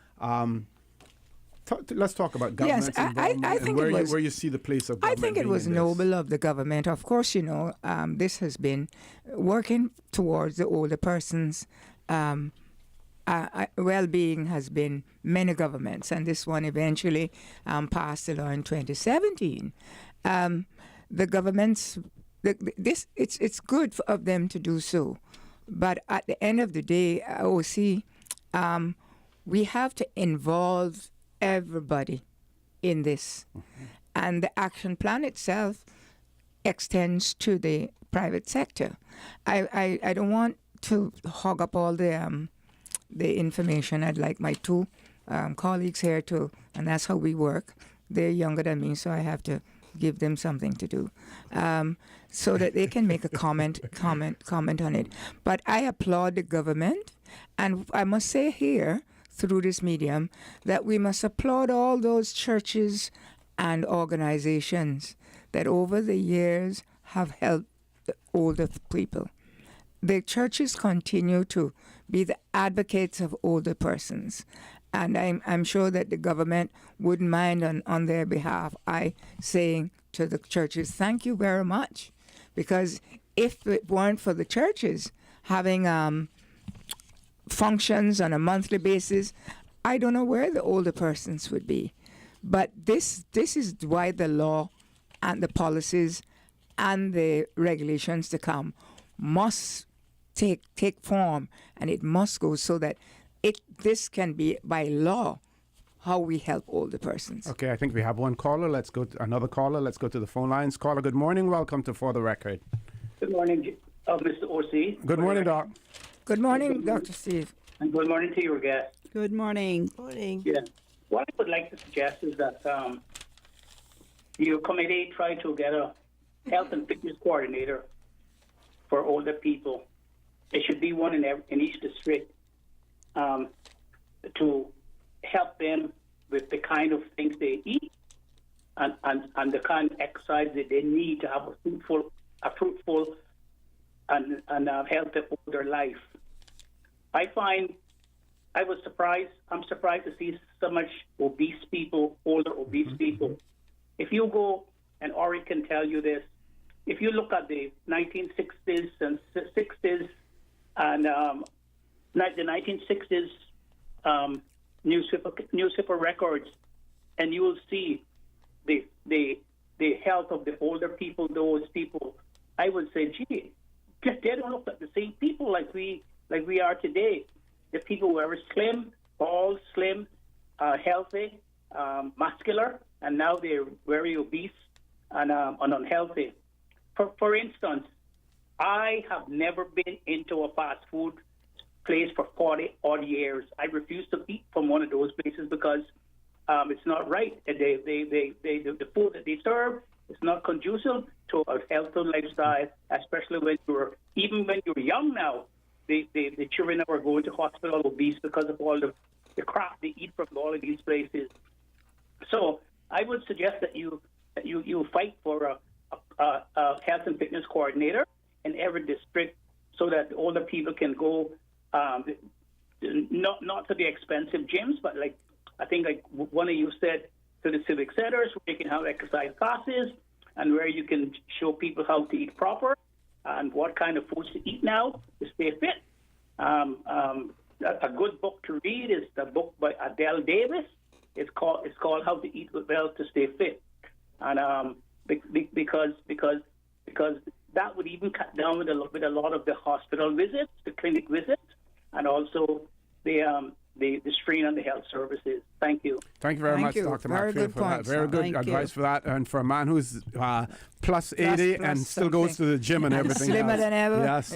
Let's talk about government's involvement I think and where you see the place of government. I think it was noble of the government. Of course, this has been working towards the older persons. Well-being has been many governments, and this one eventually passed a law in 2017. The governments, it's good of them to do so, but at the end of the day, OC, we have to involve everybody in this, and the action plan itself extends to the private sector. I don't want to hog up all the information. I'd like my two colleagues here to, and that's how we work. They're younger than me, so I have to give them something to do, so that they can make a comment on it. But I applaud the government, and I must say here, through this medium, that we must applaud all those churches and organizations that over the years have helped the older people. The churches continue to be the advocates of older persons. And I'm sure that the government wouldn't mind on their behalf I saying to the churches, thank you very much. Because if it weren't for the churches having functions on a monthly basis, I don't know where the older persons would be. But this is why the law and the policies and the regulations to come must take form, and it must go so that this can be by law how we help older persons. Okay, I think we have one caller. Let's go to another caller. Let's go to the phone lines. Caller, good morning. Welcome to For the Record. Good morning, Mr. O.C. Good morning, Doc. Good morning, Dr. Steve. And good morning to your guest. Good morning. Morning. Yeah. What I would like to suggest is that your committee try to get a health and fitness coordinator for older people. There should be one in each district to help them with the kind of things they eat and the kind of exercise that they need to have a fruitful and healthy older life. I'm surprised to see so much obese people, older obese people. If you go, and Ori can tell you this, if you look at the 1960s and 60s and the 1960s newspaper records, and you will see the health of the older people, those people, I would say, gee, they don't look like the same people like we are today. The people who are slim, tall, slim, healthy, muscular, and now they're very obese and unhealthy. For instance, I have never been into a fast food place for 40 odd years. I refuse to eat from one of those places because it's not right. The food that they serve is not conducive to a healthy lifestyle, especially when even when you're young now. The children are going to hospital obese because of all the crap they eat from all of these places. So I would suggest that you fight for a health and fitness coordinator in every district so that older people can go not to the expensive gyms, but like I think like one of you said, to the civic centers where you can have exercise classes and where you can show people how to eat proper and what kind of foods to eat now to stay fit. A good book to read is the book by Adele Davis. It's called How to Eat Well to Stay Fit, and because that would even cut down with a lot of the hospital visits, the clinic visits, and also the strain on the health services. Thank you. Thank you very much, Dr. McPhail, for that. Very good advice for that. And for a man who's plus 80 and still goes to the gym and everything. Slimmer else. than ever. Yes.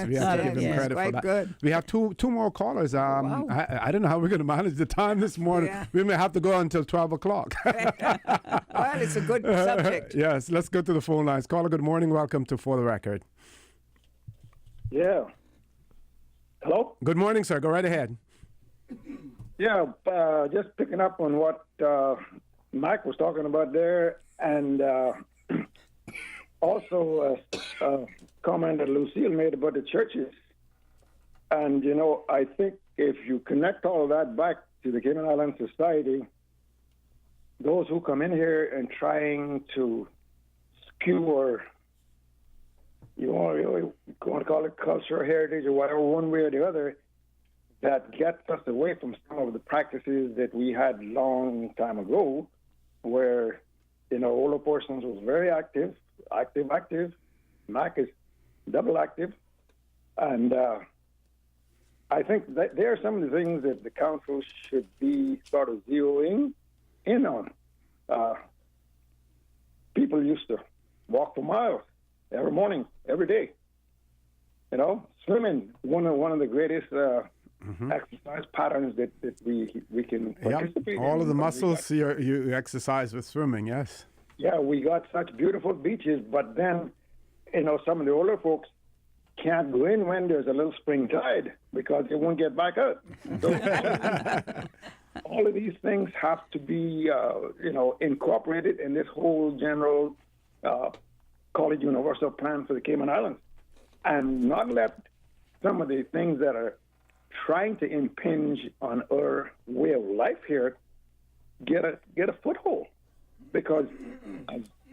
We have to give him credit for that. Good. We have two more callers. Wow. I don't know how we're going to manage the time this morning. Yeah. We may have to go until 12 o'clock. Well, it's a good subject. Yes, let's go to the phone lines. Caller, good morning. Welcome to For the Record. Yeah. Hello? Good morning, sir. Go right ahead. Yeah, just picking up on what Mike was talking about there, and also a comment that Lucille made about the churches. And, you know, I think if you connect all that back to the Cayman Island Society, those who come in here and trying to skewer, you want to call it cultural heritage or whatever, one way or the other, that gets us away from some of the practices that we had long time ago, where, you know, older persons was very active. Mac is double active. And I think that there are some of the things that the council should be sort of zeroing in on. People used to walk for miles every morning, every day. You know, swimming, one of the greatest exercise patterns that we can participate in. All of the muscles you exercise with swimming, yes. Yeah, we got such beautiful beaches, but then, you know, some of the older folks can't go in when there's a little spring tide because they won't get back out. So, all of these things have to be, you know, incorporated in this whole general college universal plan for the Cayman Islands, and not let some of the things that are trying to impinge on our way of life here get a foothold. Because,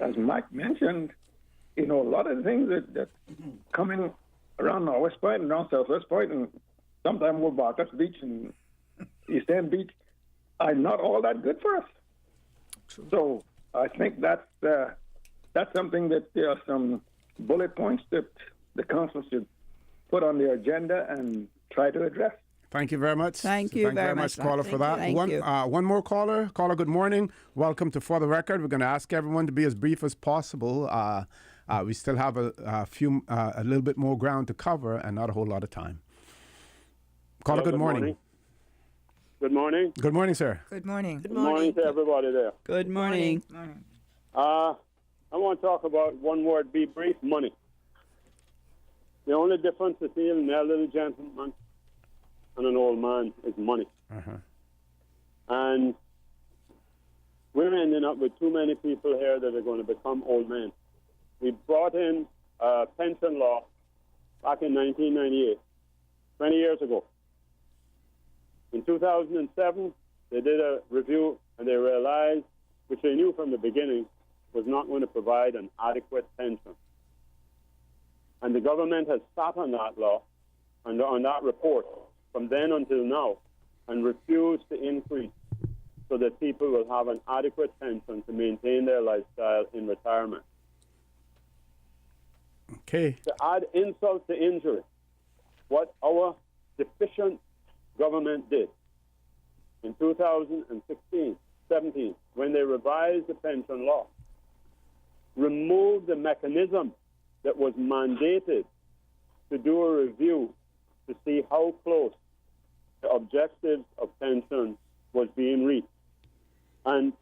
as Mike mentioned, you know, a lot of the things that come in around our West Point and around Southwest Point, and sometimes we're Barcus Beach and East End Beach, are not all that good for us. True. So I think that's something that there are some bullet points that the council should put on their agenda and try to address. Thank you very much. Thank you very much, caller, for that. One more caller. Caller, good morning. Welcome to For the Record. We're going to ask everyone to be as brief as possible. We still have a little bit more ground to cover and not a whole lot of time. Caller, good morning. Good morning. Good morning, sir. Good morning. Good morning to everybody there. Good morning. I want to talk about one word, be brief, money. The only difference between an elderly gentleman and an old man is money. And we're ending up with too many people here that are going to become old men. We brought in a pension law back in 1998, 20 years ago. In 2007, they did a review and they realized, which they knew from the beginning, was not going to provide an adequate pension. And the government has sat on that law and on that report from then until now and refused to increase so that people will have an adequate pension to maintain their lifestyle in retirement. Okay. To add insult to injury, what our deficient government did in 2016 17, when they revised the pension law, removed the mechanism that was mandated to do a review to see how close the objectives of pension was being reached. And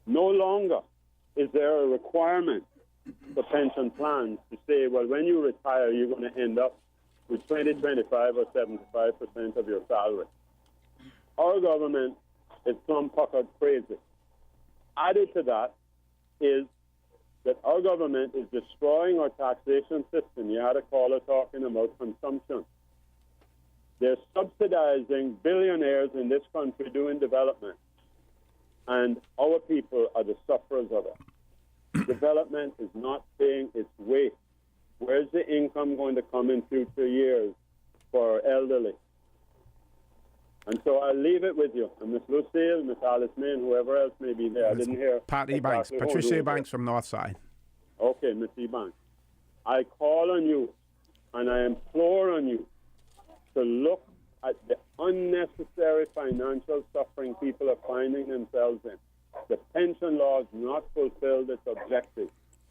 no longer is there a requirement for pension plans to say, well, when you retire, you're going to end up with 20, 25, or 75% of your salary. Our government is plumb puckered crazy. Added to that is that our government is destroying our taxation system. You had a caller talking about consumption. They're subsidizing billionaires in this country doing development, and our people are the sufferers of it. Development is not paying its weight. Where's the income going to come in future years for our elderly? And so I'll leave it with you. And Miss Lucille, Miss Alice May, and whoever else may be there. I didn't hear. Pat Ebanks, Patricia Ebanks from Northside. Okay, Miss Ebanks. I call on you and I implore on you to look at the unnecessary financial suffering people are finding themselves in. The pension law has not fulfilled its objective.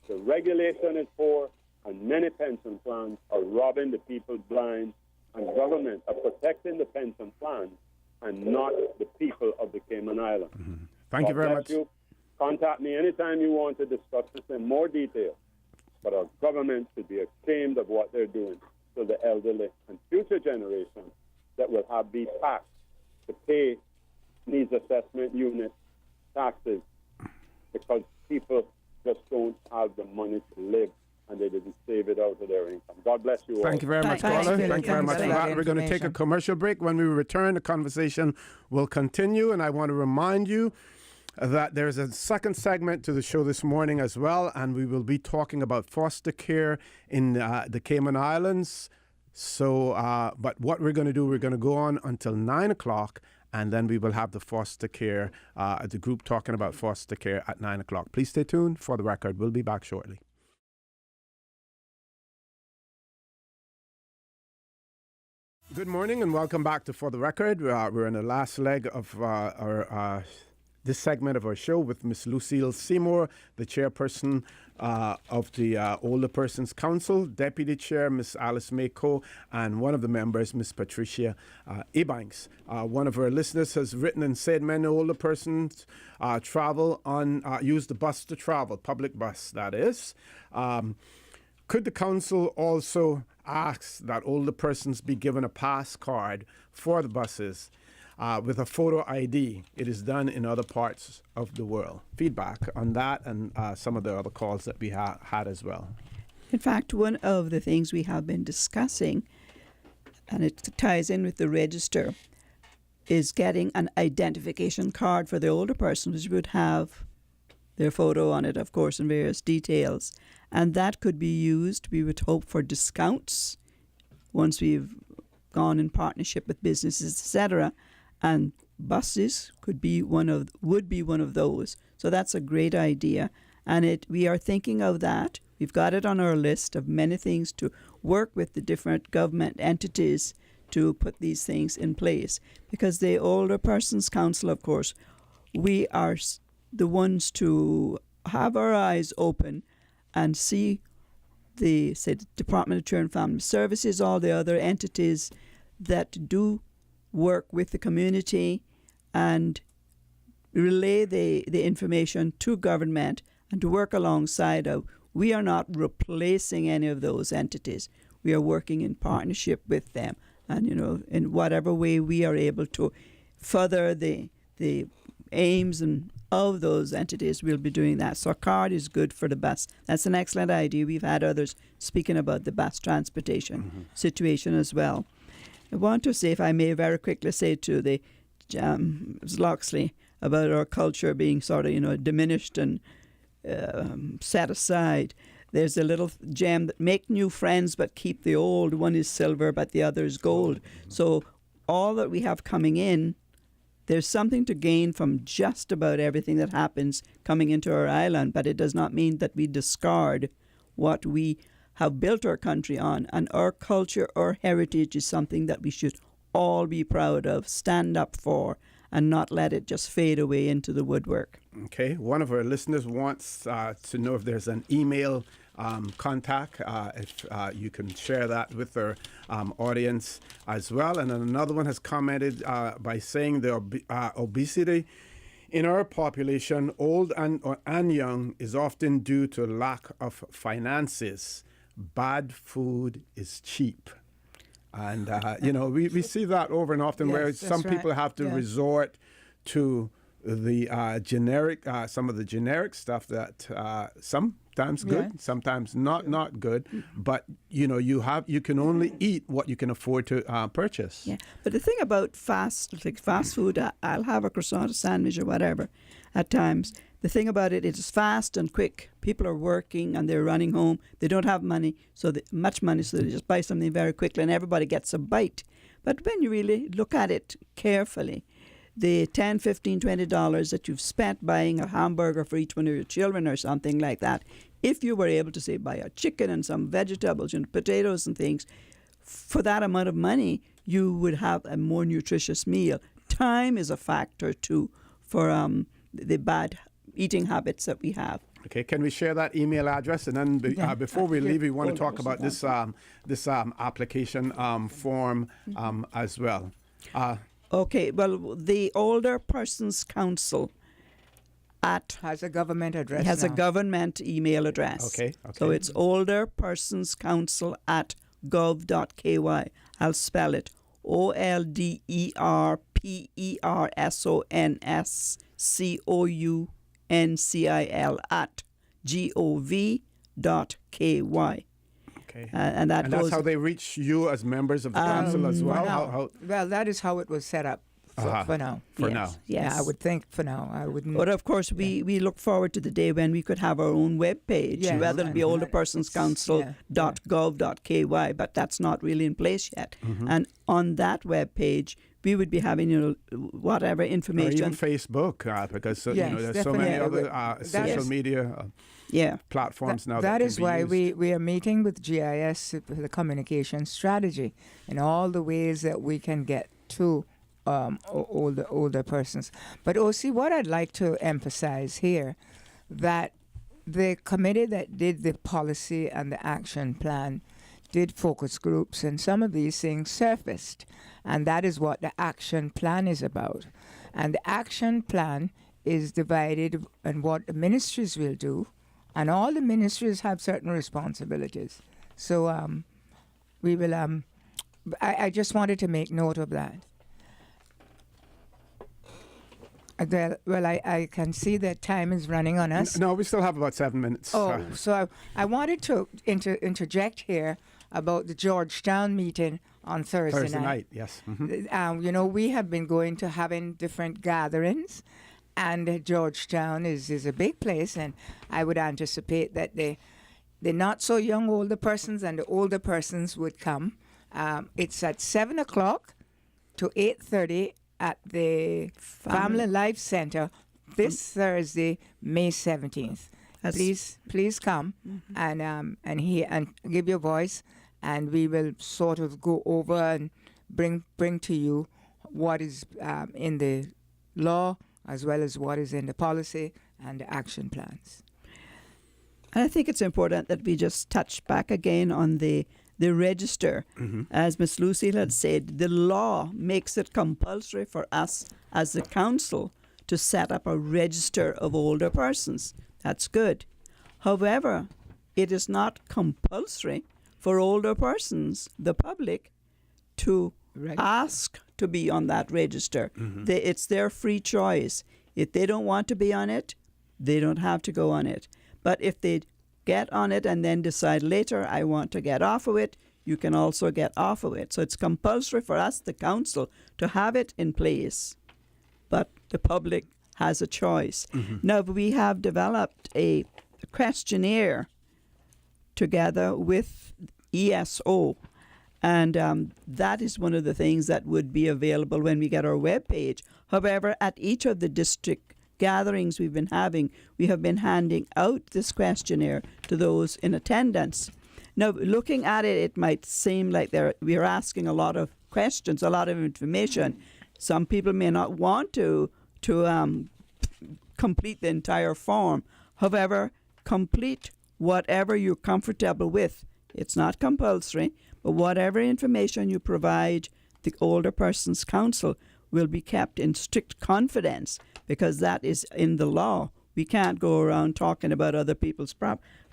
The regulation is poor, and many pension plans are robbing the people blind, and government are protecting the pension plans and not the people of the Cayman Islands. Mm-hmm. Thank you very much. You. Contact me anytime you want to discuss this in more detail. But our government should be ashamed of what they're doing to the elderly and future generations that will be taxed to pay needs assessment unit taxes because people just don't have the money to live and they didn't save it out of their income. God bless you all. Thank you very much, caller. Thank you very much for that. We're going to take a commercial break. When we return, the conversation will continue, and I want to remind you that there's a second segment to the show this morning as well, and we will be talking about foster care in the Cayman Islands. So, but what we're going to do, we're going to go on until 9 o'clock, and then we will have the foster care, the group talking about foster care at 9 o'clock. Please stay tuned for the record. We'll be back shortly. Good morning and welcome back to For the Record. We're in the last leg of this segment of our show with Miss Lucille Seymour, the chairperson of the Older Persons Council, Deputy Chair Miss Alice Mayco, and one of the members, Miss Patricia Ebanks. One of our listeners has written and said many older persons travel on, use the bus to travel, public bus that is. Could the council also ask that older persons be given a pass card for the buses with a photo ID? It is done in other parts of the world. Feedback on that and some of the other calls that we had as well. In fact, one of the things we have been discussing, and it ties in with the register, is getting an identification card for the older person, which would have their photo on it, of course, and various details. And that could be used, we would hope, for discounts once we've gone in partnership with businesses, etc. And buses would be one of those. So that's a great idea. And we are thinking of that. We've got it on our list of many things to work with the different government entities to put these things in place. Because the Older Persons Council, of course, we are the ones to have our eyes open and see the Department of Children and Family Services, all the other entities that do work with the community and relay the information to government and to work alongside of. We are not replacing any of those entities. We are working in partnership with them. And, in whatever way we are able to further the aims and of those entities, we'll be doing that. So a card is good for the bus. That's an excellent idea. We've had others speaking about the bus transportation situation as well. I want to say, if I may very quickly say to the Loxley about our culture being sort of, diminished and set aside. There's a little gem that make new friends but keep the old. One is silver but the other is gold. So all that we have coming in, there's something to gain from just about everything that happens coming into our island, but it does not mean that we discard what we have built our country on. And our culture, our heritage is something that we should all be proud of, stand up for, and not let it just fade away into the woodwork. Okay. One of our listeners wants to know if there's an email contact, if you can share that with our audience as well. And then another one has commented by saying the obesity in our population, old and young, is often due to lack of finances. Bad food is cheap. And, we see that over and often where some people have to resort to the generic, some of the generic stuff that sometimes good, sometimes not good. But, you can only eat what you can afford to purchase. Yeah, but the thing about fast food, I'll have a croissant, a sandwich, or whatever at times. The thing about it is fast and quick. People are working and they're running home. They don't have money, much money, so they just buy something very quickly and everybody gets a bite. But when you really look at it carefully, the $10, $15, $20 that you've spent buying a hamburger for each one of your children or something like that, if you were able to, say, buy a chicken and some vegetables and potatoes and things, for that amount of money, you would have a more nutritious meal. Time is a factor, too, for the bad eating habits that we have. Okay, can we share that email address? And then before we leave, we want to talk about this application form as well. Okay, well, the Older Persons Council has a government address. Has a government email address. Okay. So it's olderpersonscouncil@gov.ky. I'll spell it olderpersonscouncil@gov.ky. Okay. And that's how they reach you as members of the council as well? Well, that is how it was set up for now. For now. Yes. Yeah, I would think for now. I wouldn't. But of course, we look forward to the day when we could have our own web page, whether it be olderpersonscouncil.gov.ky, but that's not really in place yet. Mm-hmm. And on that web page, we would be having, whatever information. Or even Facebook, because there's so many other social media platforms now. That is why we are meeting with GIS for the communication strategy and all the ways that we can get to older persons. But OC, what I'd like to emphasize here, that the committee that did the policy and the action plan did focus groups, and some of these things surfaced. And that is what the action plan is about. And the action plan is divided in what the ministries will do, and all the ministries have certain responsibilities. So we will. I just wanted to make note of that. Well, I can see that time is running on us. No, we still have about 7 minutes. So I wanted to interject here about the Georgetown meeting on Thursday night. Yes. Mm-hmm. We have been going to having different gatherings, and Georgetown is a big place, and I would anticipate that the not so young older persons and the older persons would come. It's at 7 o'clock to 8:30 at the Family Life Center this Thursday, May 17th. Please come and give your voice, and we will sort of go over and bring to you what is in the law as well as what is in the policy and the action plans. And I think it's important that we just touch back again on the register. Mm-hmm. As Ms. Lucille had said, the law makes it compulsory for us as the council to set up a register of older persons. That's good. However, it is not compulsory for older persons, the public, to ask to be on that register. Mm-hmm. It's their free choice. If they don't want to be on it, they don't have to go on it. But if they get on it and then decide later, I want to get off of it, you can also get off of it. So it's compulsory for us, the council, to have it in place. But the public has a choice. Mm-hmm. Now, we have developed a questionnaire together with ESO. And that is one of the things that would be available when we get our webpage. However, at each of the district gatherings we've been having, we have been handing out this questionnaire to those in attendance. Now, looking at it, it might seem like we are asking a lot of questions, a lot of information. Some people may not want to complete the entire form. However, complete whatever you're comfortable with. It's not compulsory, but whatever information you provide the older person's counsel will be kept in strict confidence, because that is in the law. We can't go around talking about other people's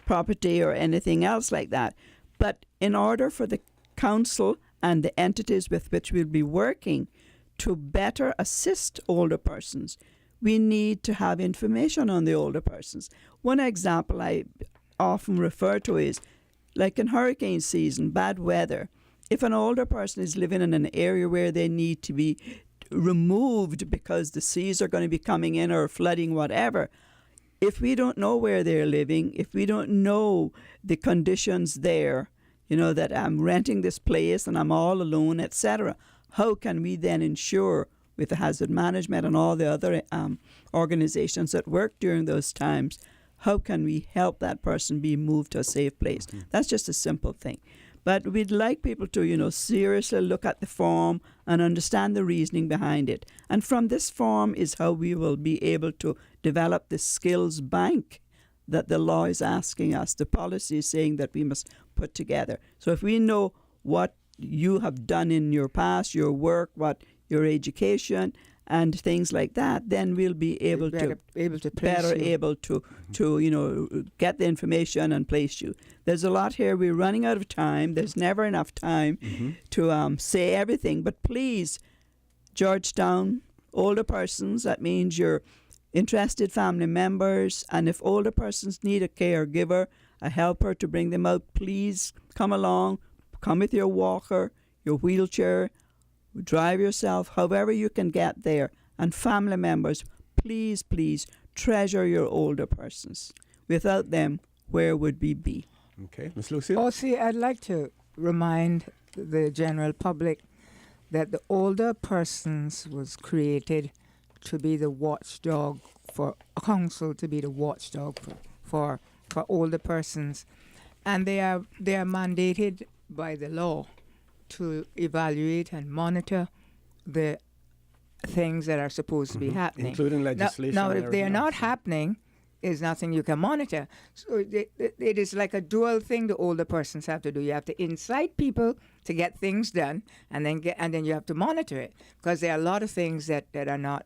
property or anything else like that. But in order for the council and the entities with which we'll be working to better assist older persons, we need to have information on the older persons. One example I often refer to is, like in hurricane season, bad weather. If an older person is living in an area where they need to be removed because the seas are going to be coming in or flooding, whatever, if we don't know where they're living, if we don't know the conditions there, that I'm renting this place and I'm all alone, etc., how can we then ensure, with the hazard management and all the other organizations that work during those times, how can we help that person be moved to a safe place? That's just a simple thing. But we'd like people to, seriously look at the form and understand the reasoning behind it. And from this form is how we will be able to develop the skills bank that the law is asking us, the policy is saying that we must put together. So if we know what you have done in your past, your work, what your education, and things like that, then we'll be able to get the information and place you. There's a lot here. We're running out of time. There's never enough time to say everything. But please, Georgetown, older persons, that means your interested family members, and if older persons need a caregiver, a helper to bring them out, please come along. Come with your walker, your wheelchair, drive yourself, however you can get there. And family members, please, please treasure your older persons. Without them, where would we be? Okay, Ms. Lucille? Oh, see, I'd like to remind the general public that the older persons was created to be the watchdog for a council, to be the watchdog for older persons. And they are mandated by the law to evaluate and monitor the things that are supposed to be happening. Including legislation. Now if they are not happening, there's nothing you can monitor. So it is like a dual thing the older persons have to do. You have to incite people to get things done, and then you have to monitor it, because there are a lot of things that are not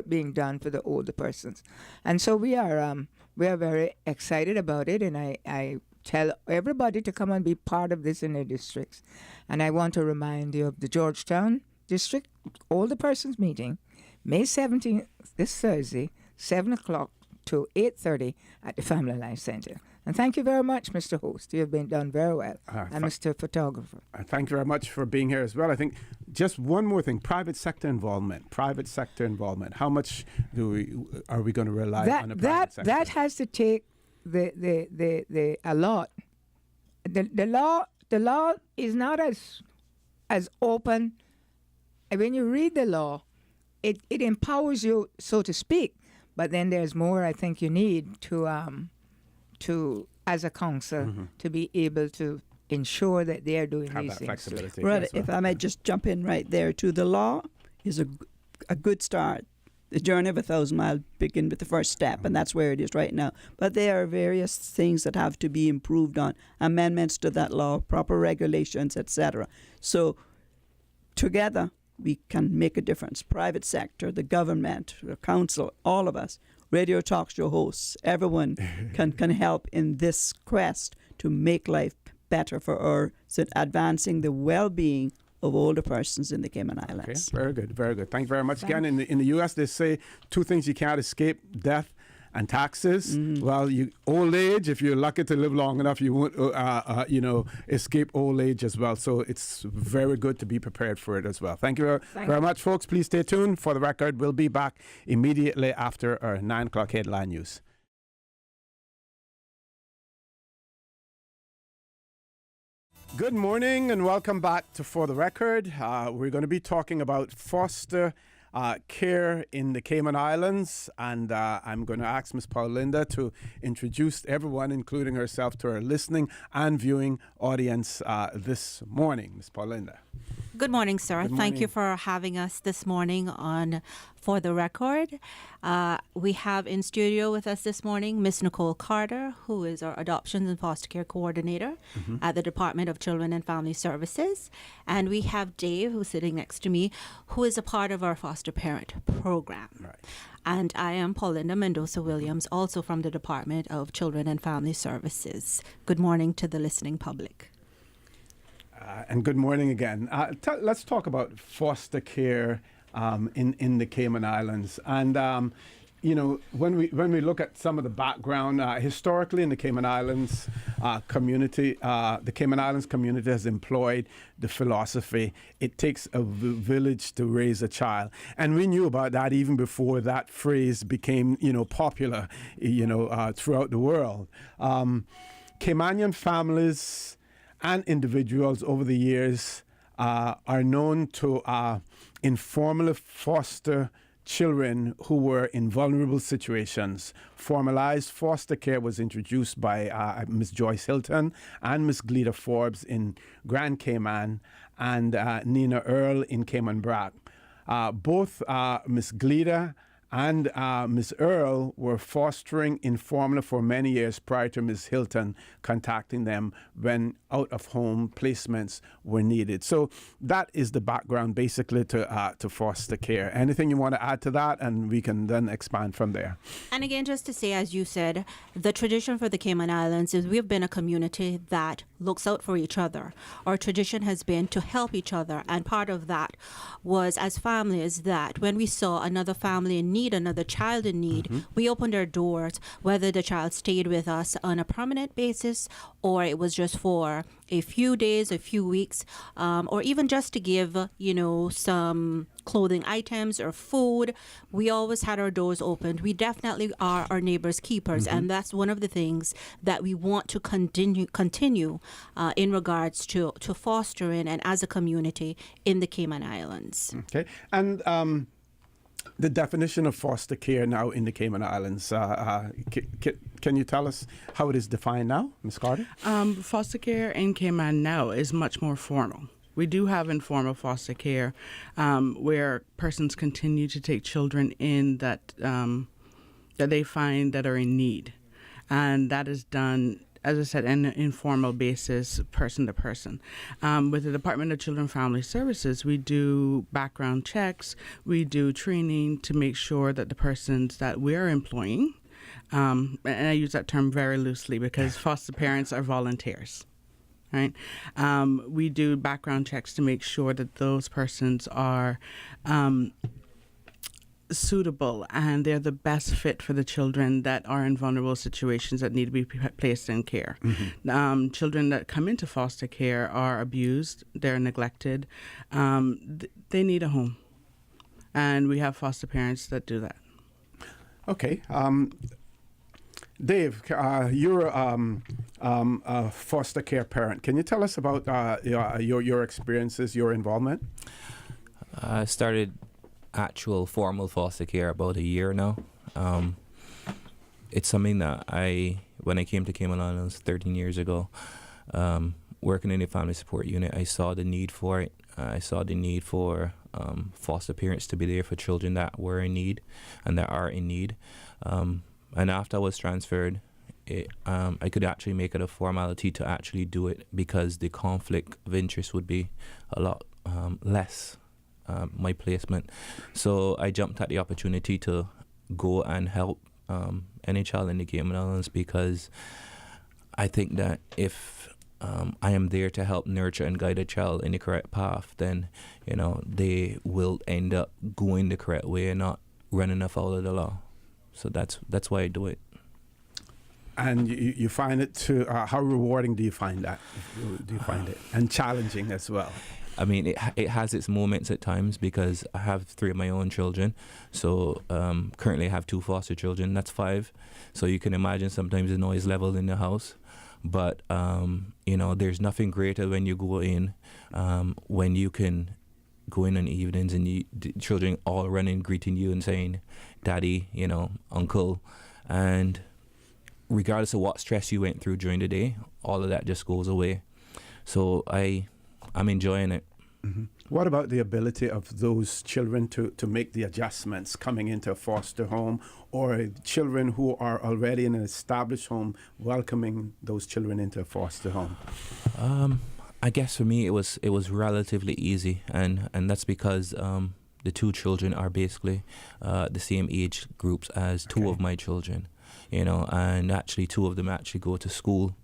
being done for the older persons. And so we are very excited about it, and I tell everybody to come and be part of this in their districts. And I want to remind you of the Georgetown District Older Persons Meeting, May 17th, this Thursday, 7 o'clock to 8:30 at the Family Life Center. And thank you very much, Mr. Host. You have been done very well. And Mr. Photographer. Thank you very much for being here as well. I think just one more thing, private sector involvement. How much are we going to rely on the private sector? That has to take a lot. The law is not as open. When you read the law, it empowers you, so to speak. But then there's more I think you need to as a council to be able to ensure that they are doing have these that things. flexibility. Right, as well. if I might just jump in right there too. The law is a good start. The journey of 1,000 miles begin with the first step, and that's where it is right now. But there are various things that have to be improved on, amendments to that law, proper regulations, etc. So together we can make a difference. Private sector, the government, the council, all of us, radio talk show hosts, everyone can help in this quest to make life better for advancing the well-being of older persons in the Cayman Islands. Okay, very good, very good. Thank you very much. Again, in the U.S., they say two things you can't escape: death and taxes. Well, old age, if you're lucky to live long enough, you won't, escape old age as well. So it's very good to be prepared for it as well. Thank you very much, folks. Please stay tuned. For the record, we'll be back immediately after our 9 o'clock headline news. Good morning and welcome back to For the Record. We're going to be talking about foster care in the Cayman Islands, and I'm going to ask Ms. Paulinda to introduce everyone, including herself, to our listening and viewing audience this morning. Ms. Paulinda. Good morning, sir. Good Thank you morning. for having us this morning on For the Record. We have in studio with us this morning Miss Nicole Carter, who is our Adoptions and Foster Care Coordinator at the Department of Children and Family Services. And we have Dave, who's sitting next to me, who is a part of our foster parent program. Right. And I am Paulinda Mendoza Williams, also from the Department of Children and Family Services. Good morning to the listening public. And good morning again. Let's talk about foster care in the Cayman Islands. And when we look at some of the background historically in the Cayman Islands community, the Cayman Islands community has employed the philosophy: it takes a village to raise a child. And we knew about that even before that phrase became popular throughout the world. Caymanian families and individuals over the years are known to informally foster children who were in vulnerable situations. Formalized foster care was introduced by Ms. Joyce Hilton and Ms. Glida Forbes in Grand Cayman and Nina Earl in Cayman Brac. Both Ms. Glida and Ms. Earl were fostering informally for many years prior to Ms. Hilton contacting them when out-of-home placements were needed. So that is the background basically to foster care. Anything you want to add to that, and we can then expand from there. And again, just to say, as you said, the tradition for the Cayman Islands is we've been a community that looks out for each other. Our tradition has been to help each other, and part of that was as families that when we saw another family in need, another child in need, we opened our doors, whether the child stayed with us on a permanent basis or it was just for a few days, a few weeks, or even just to give, some clothing items or food. We always had our doors opened. We definitely are our neighbors' keepers, and that's one of the things that we want to continue in regards to fostering and as a community in the Cayman Islands. Okay, and the definition of foster care now in the Cayman Islands, can you tell us how it is defined now, Ms. Carter? Foster care in Cayman now is much more formal. We do have informal foster care where persons continue to take children in that they find that are in need. And that is done, as I said, on an informal basis, person to person. With the Department of Children and Family Services, we do background checks, we do training to make sure that the persons that we're employing, and I use that term very loosely because foster parents are volunteers. Right? We do background checks to make sure that those persons are suitable and they're the best fit for the children that are in vulnerable situations that need to be placed in care. Children that come into foster care are abused, they're neglected, they need a home. And we have foster parents that do that. Okay. Dave, you're a foster care parent. Can you tell us about your experiences, your involvement? I started actual formal foster care about a year now. It's something that when I came to Cayman Islands 13 years ago, working in a family support unit, I saw the need for it. I saw the need for foster parents to be there for children that were in need and that are in need. And after I was transferred, I could actually make it a formality to actually do it because the conflict of interest would be a lot less, my placement. So I jumped at the opportunity to go and help any child in the Cayman Islands because I think that if I am there to help nurture and guide a child in the correct path, then, they will end up going the correct way and not running afoul of the law. So that's why I do it. And you find it how rewarding do you find that? Do you find it? And challenging as well? I mean, it has its moments at times because I have 3 of my own children. So currently I have 2 foster children. That's 5. So you can imagine sometimes the noise level in the house. But, there's nothing greater when you go in, when you can go in evenings and the children all running, greeting you and saying, Daddy, Uncle. And regardless of what stress you went through during the day, all of that just goes away. So I'm enjoying it. What about the ability of those children to make the adjustments coming into a foster home, or children who are already in an established home welcoming those children into a foster home? I guess for me it was relatively easy, and that's because the two children are basically the same age groups as two of my children, and actually two of them actually go to school.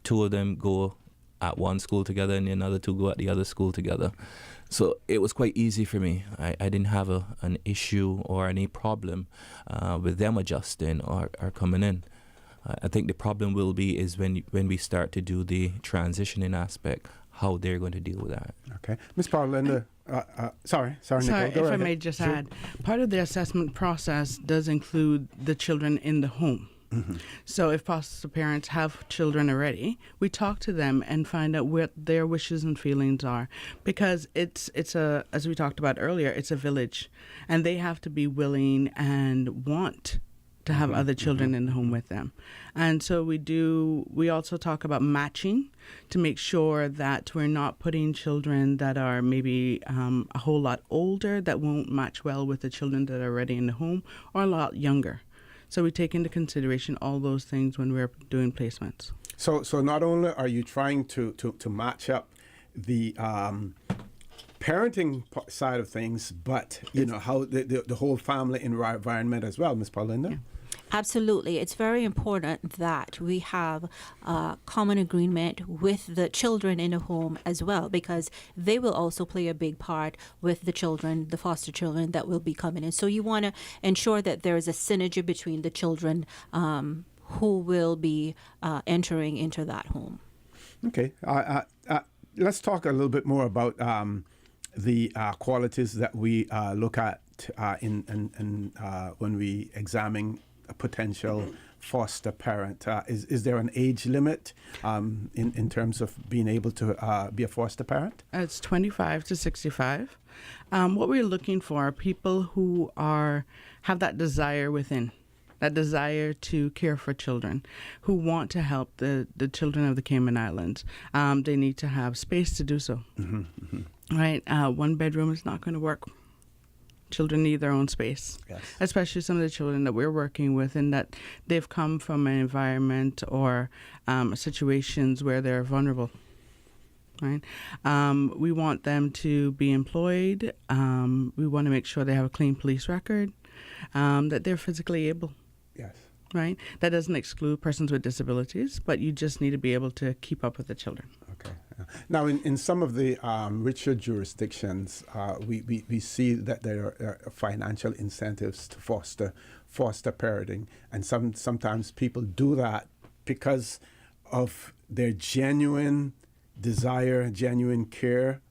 Two of them go at one school together, and the another two go at the other school together. So it was quite easy for me. I didn't have an issue or any problem with them adjusting or coming in. I think the problem will be is when we start to do the transitioning aspect, how they're going to deal with that. Okay. Ms. Paula, sorry, Nicole. Go if I ahead. may just Sure. add, part of the assessment process does include the children in the home. So if foster parents have children already, we talk to them and find out what their wishes and feelings are, because it's a, as we talked about earlier, it's a village, and they have to be willing and want to have other children in the home with them. And so we also talk about matching to make sure that we're not putting children that are maybe a whole lot older that won't match well with the children that are already in the home, or a lot younger. So we take into consideration all those things when we're doing placements. So not only are you trying to match up the parenting side of things, but how the whole family environment as well, Ms. Paulinda? Yeah. Absolutely. It's very important that we have a common agreement with the children in a home as well, because they will also play a big part with the children, the foster children that will be coming in. So you want to ensure that there is a synergy between the children who will be entering into that home. Okay. Let's talk a little bit more about the qualities that we look at in when we examine a potential foster parent. Is there an age limit in terms of being able to be a foster parent? It's 25 to 65. What we're looking for are people who have that desire within, that desire to care for children, who want to help the children of the Cayman Islands. They need to have space to do so. Right? One bedroom is not going to work. Children need their own space, yes. Especially some of the children that we're working with, and that they've come from an environment or situations where they're vulnerable. Right? We want them to be employed. We want to make sure they have a clean police record, that they're physically able. Yes. Right? That doesn't exclude persons with disabilities, but you just need to be able to keep up with the children. Okay. Now, in some of the richer jurisdictions, we see that there are financial incentives to foster parenting, and sometimes people do that because of their genuine desire, genuine care,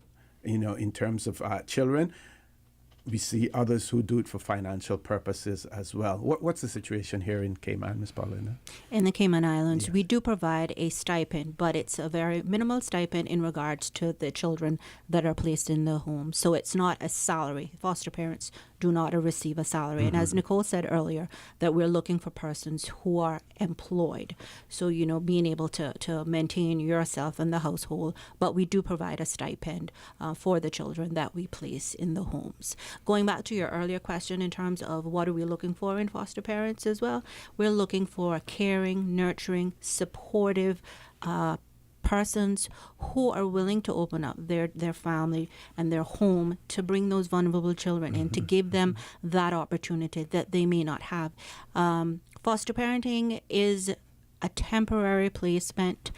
in terms of children. We see others who do it for financial purposes as well. What's the situation here in Cayman, Ms. Paulina? In the Cayman Islands, Yes. we do provide a stipend, but it's a very minimal stipend in regards to the children that are placed in the home. So it's not a salary. Foster parents do not receive a salary. And as Nicole said earlier, that we're looking for persons who are employed. So, being able to maintain yourself and the household, but we do provide a stipend for the children that we place in the homes. Going back to your earlier question in terms of what are we looking for in foster parents as well, we're looking for caring, nurturing, supportive persons who are willing to open up their family and their home to bring those vulnerable children in, to give them that opportunity that they may not have. Foster parenting is a temporary placement.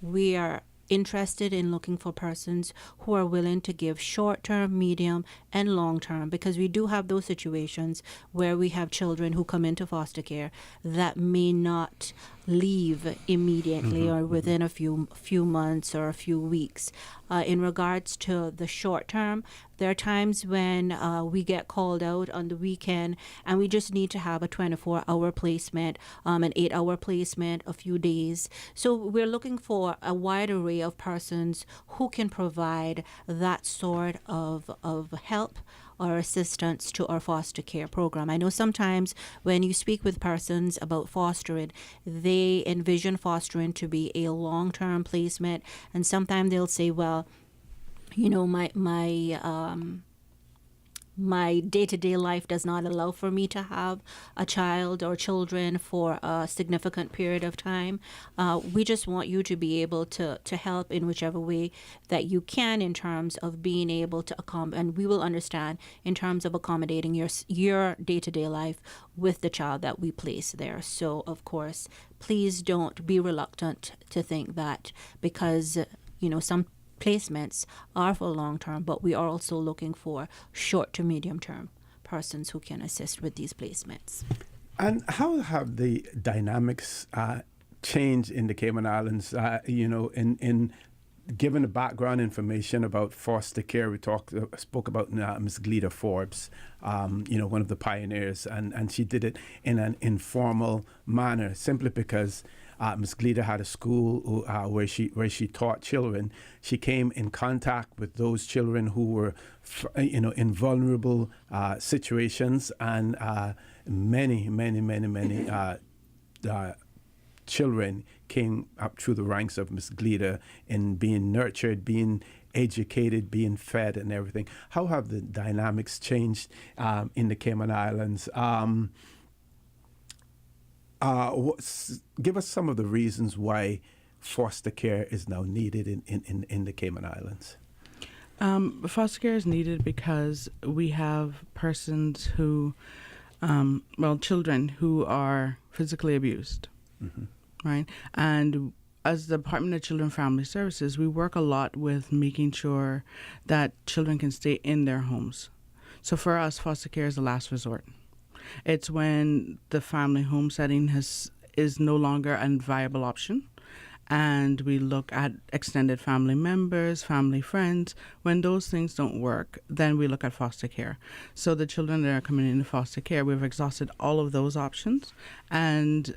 We are interested in looking for persons who are willing to give short-term, medium, and long-term, because we do have those situations where we have children who come into foster care that may not leave immediately or within a few months or a few weeks. In regards to the short term, there are times when we get called out on the weekend and we just need to have a 24-hour placement, an 8-hour placement, a few days. So we're looking for a wide array of persons who can provide that sort of help or assistance to our foster care program. I know sometimes when you speak with persons about fostering, they envision fostering to be a long-term placement, and sometimes they'll say, well, my day-to-day life does not allow for me to have a child or children for a significant period of time. We just want you to be able to help in whichever way that you can in terms of being able to accommodate, and we will understand in terms of accommodating your day-to-day life with the child that we place there. So, of course, please don't be reluctant to think that because, some placements are for long term, but we are also looking for short to medium term persons who can assist with these placements. And how have the dynamics changed in the Cayman Islands? In given the background information about foster care, we spoke about Ms. Glida Forbes, one of the pioneers, and she did it in an informal manner, simply because Ms. Glida had a school where she taught children. She came in contact with those children who were, in vulnerable situations, and many children came up through the ranks of Ms. Glida in being nurtured, being educated, being fed, and everything. How have the dynamics changed in the Cayman Islands? Give us some of the reasons why foster care is now needed in the Cayman Islands. Foster care is needed because we have persons who, children who are physically abused, right? And as the Department of Children and Family Services, we work a lot with making sure that children can stay in their homes. So for us, foster care is the last resort. It's when the family home setting is no longer a viable option, and we look at extended family members, family friends. When those things don't work, then we look at foster care. So the children that are coming into foster care, we've exhausted all of those options, and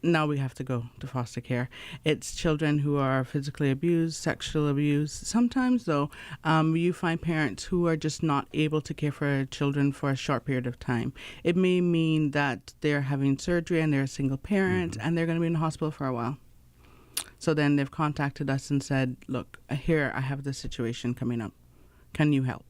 now we have to go to foster care. It's children who are physically abused, sexual abused. Sometimes, though, you find parents who are just not able to care for children for a short period of time. It may mean that they're having surgery and they're a single parent and they're going to be in the hospital for a while. So then they've contacted us and said, look, here, I have this situation coming up. Can you help?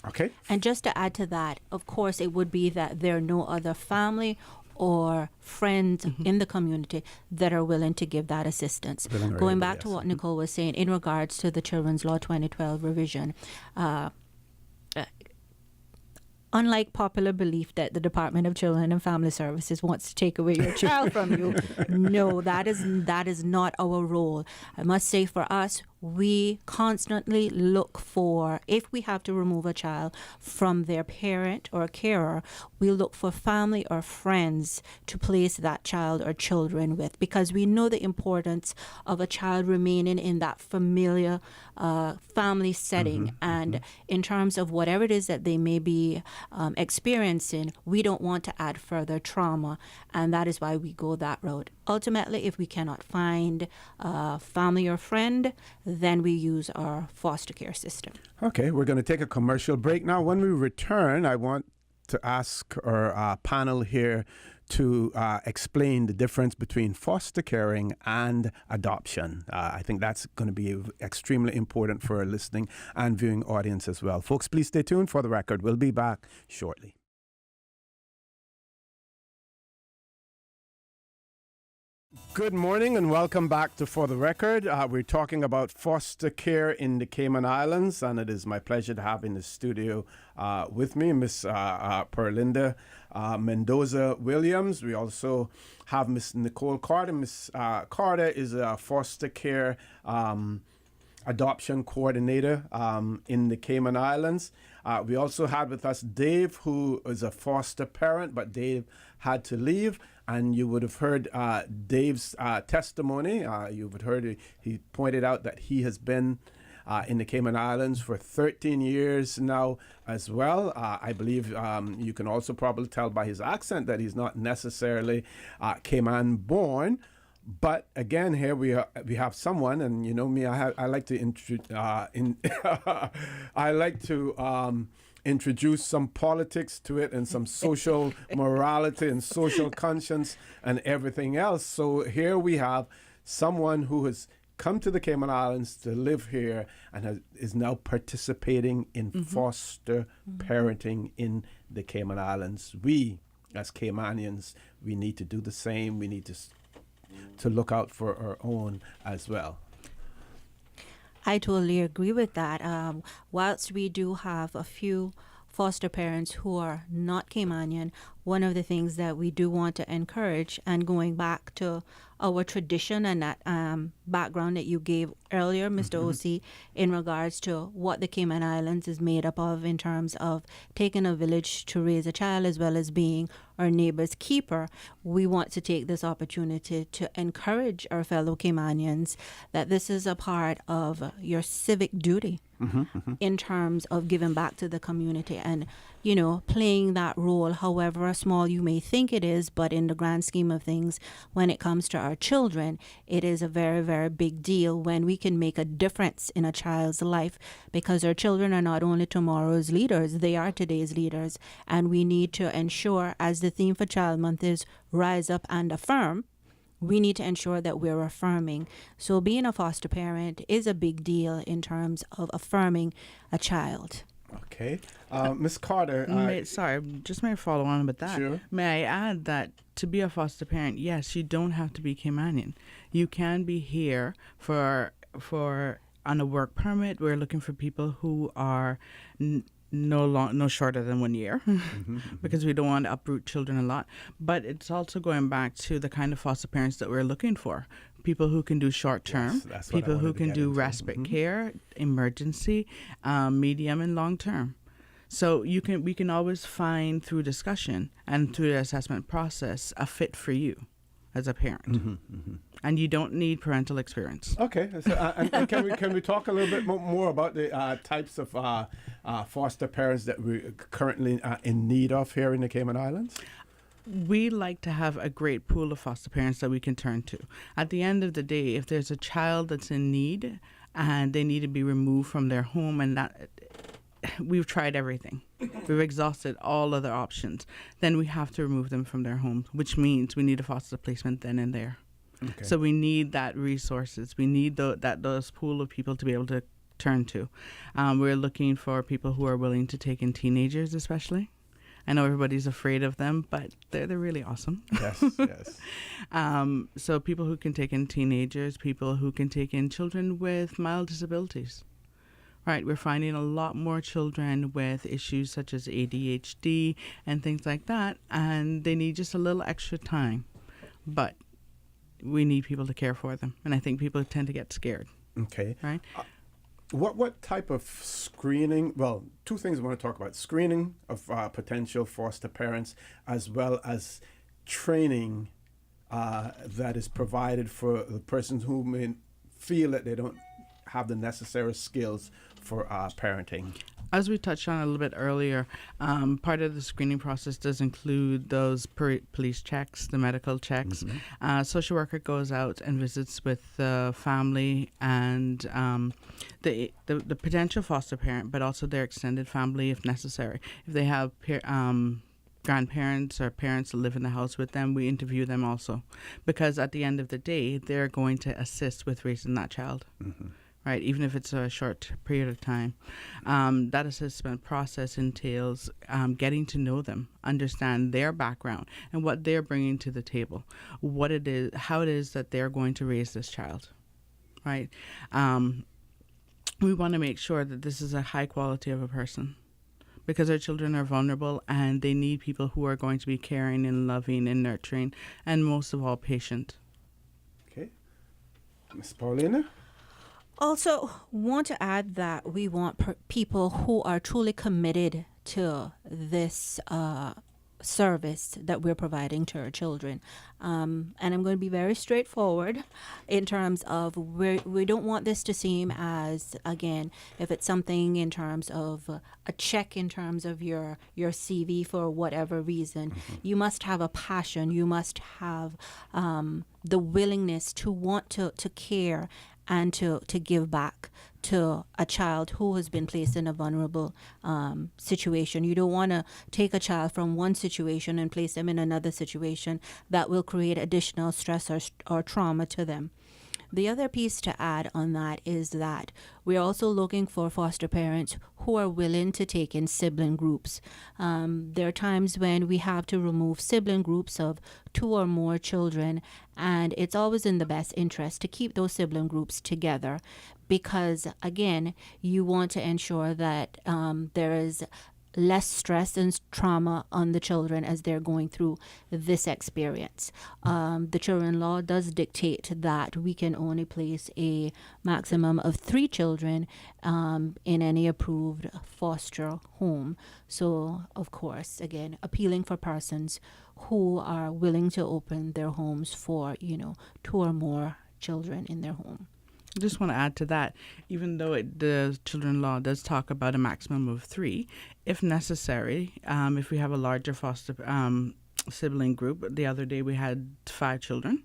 Okay. And just to add to that, of course, it would be that there are no other family or friends in the community that are willing to give that assistance. Going back to what Nicole was saying in regards to the Children's Law 2012 revision, unlike popular belief that the Department of Children and Family Services wants to take away your child from you, no, that is not our role. I must say, for us, we constantly look for, if we have to remove a child from their parent or carer, we look for family or friends to place that child or children with, because we know the importance of a child remaining in that familiar family setting. And in terms of whatever it is that they may be experiencing, we don't want to add further trauma, and that is why we go that route. Ultimately, if we cannot find a family or friend, then we use our foster care system. Okay, we're going to take a commercial break now. When we return, I want to ask our panel here to explain the difference between foster caring and adoption. I think that's going to be extremely important for our listening and viewing audience as well. Folks, please stay tuned. For the record, we'll be back shortly. Good morning and welcome back to For the Record. We're talking about foster care in the Cayman Islands, and it is my pleasure to have in the studio with me Miss Perlinda Mendoza Williams. We also have Miss Nicole Carter. Miss Carter is a foster care adoption coordinator in the Cayman Islands. We also had with us Dave, who is a foster parent, but Dave had to leave. And you would have heard Dave's testimony. You would have heard he pointed out that he has been in the Cayman Islands for 13 years now as well. I believe you can also probably tell by his accent that he's not necessarily Cayman born. But again, here we have someone, and you know me, I like to introduce some politics to it and some social morality and social conscience and everything else. So here we have someone who has come to the Cayman Islands to live here and is now participating in foster parenting in the Cayman Islands. We, as Caymanians, we need to do the same. We need to look out for our own as well. I totally agree with that. Whilst we do have a few foster parents who are not Caymanian, one of the things that we do want to encourage, and going back to our tradition and that background that you gave earlier, Mr. O.C., in regards to what the Cayman Islands is made up of in terms of taking a village to raise a child as well as being our neighbor's keeper, we want to take this opportunity to encourage our fellow Caymanians that this is a part of your civic duty in terms of giving back to the community and, you know, playing that role, however small you may think it is, but in the grand scheme of things, when it comes to our children, it is a very, very big deal when we can make a difference in a child's life, because our children are not only tomorrow's leaders, they are today's leaders. And we need to ensure, as the theme for Child Month is Rise Up and Affirm, we need to ensure that we're affirming. So being a foster parent is a big deal in terms of affirming a child. Okay. Ms. Carter. Just may I follow on with that. Sure. May I add that to be a foster parent, yes, you don't have to be Caymanian. You can be here for on a work permit. We're looking for people who are no shorter than 1 year because we don't want to uproot children a lot. But it's also going back to the kind of foster parents that we're looking for. People who can do short term, people who can do respite care, emergency, medium and long term. So we can always find through discussion and through the assessment process a fit for you as a parent. And you don't need parental experience. Okay, so, and can we talk a little bit more about the types of foster parents that we're currently in need of here in the Cayman Islands? We like to have a great pool of foster parents that we can turn to. At the end of the day, if there's a child that's in need and they need to be removed from their home, and that we've tried everything, we've exhausted all other options, then we have to remove them from their homes, which means we need a foster placement then and there. Okay. So we need that resources. We need those pool of people to be able to turn to. We're looking for people who are willing to take in teenagers, especially. I know everybody's afraid of them, but they're really awesome. Yes, yes. So people who can take in teenagers, people who can take in children with mild disabilities. Right, we're finding a lot more children with issues such as ADHD and things like that, and they need just a little extra time. But we need people to care for them, and I think people tend to get scared. Okay. Right? What type of screening? Well, two things I want to talk about: screening of potential foster parents, as well as training that is provided for the persons who may feel that they don't have the necessary skills for parenting. As we touched on a little bit earlier, part of the screening process does include those police checks, the medical checks. Social worker goes out and visits with the family and the potential foster parent, but also their extended family if necessary. If they have grandparents or parents that live in the house with them, we interview them also, because at the end of the day, they're going to assist with raising that child. Right, even if it's a short period of time. That assessment process entails getting to know them, understand their background and what they're bringing to the table, what it is, how it is that they're going to raise this child, right? We want to make sure that this is a high quality of a person, because our children are vulnerable and they need people who are going to be caring and loving and nurturing, and most of all, patient. Okay. Ms. Paulina? Also, want to add that we want people who are truly committed to this service that we're providing to our children. And I'm going to be very straightforward in terms of we don't want this to seem as, again, if it's something in terms of a check in terms of your CV for whatever reason, you must have a passion, you must have the willingness to want to care and to give back to a child who has been placed in a vulnerable situation. You don't want to take a child from one situation and place them in another situation that will create additional stress or trauma to them. The other piece to add on that is that we're also looking for foster parents who are willing to take in sibling groups. There are times when we have to remove sibling groups of 2 or more children, and it's always in the best interest to keep those sibling groups together because, again, you want to ensure that there is less stress and trauma on the children as they're going through this experience. The children law does dictate that we can only place a maximum of 3 children in any approved foster home. So, of course, again, appealing for persons who are willing to open their homes for, 2 or more children in their home. I just want to add to that, even though the children law does talk about a maximum of 3, if necessary, if we have a larger foster sibling group, the other day we had 5 children.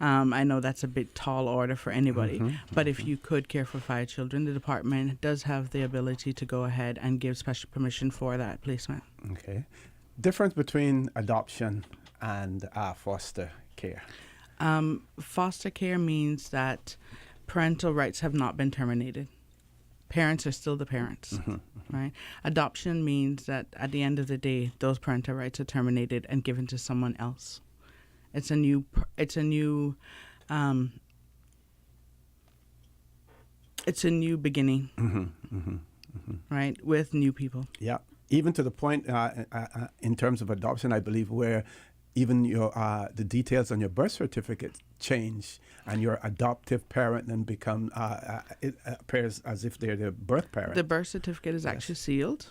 I know that's a bit tall order for anybody, but if you could care for 5 children, the department does have the ability to go ahead and give special permission for that placement. Okay. Difference between adoption and foster care? Foster care means that parental rights have not been terminated. Parents are still the parents, right? Adoption means that at the end of the day, those parental rights are terminated and given to someone else. It's a new beginning, right? With new people. Yeah. Even to the point, in terms of adoption, I believe, where even your the details on your birth certificate change, and your adoptive parent then become it appears as if they're the birth parent. The birth certificate is actually sealed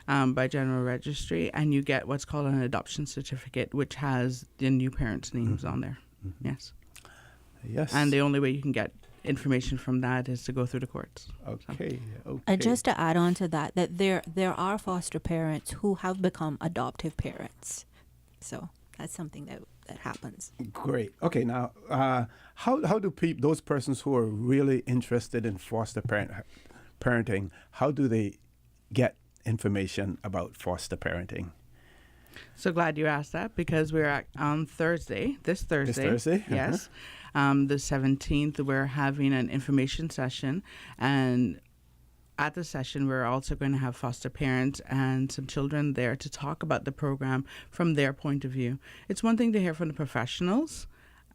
by General Registry, and you get what's called an adoption certificate, which has the new parents' names on there. Yes. Yes. And the only way you can get information from that is to go through the courts. Okay. And just to add on to that there are foster parents who have become adoptive parents. So that's something that happens. Great. Okay. Now, how do those persons who are really interested in foster parenting, how do they get information about foster parenting? So glad you asked that, because we're on Thursday, this Thursday. Yes. The 17th, we're having an information session, and at the session, we're also going to have foster parents and some children there to talk about the program from their point of view. It's one thing to hear from the professionals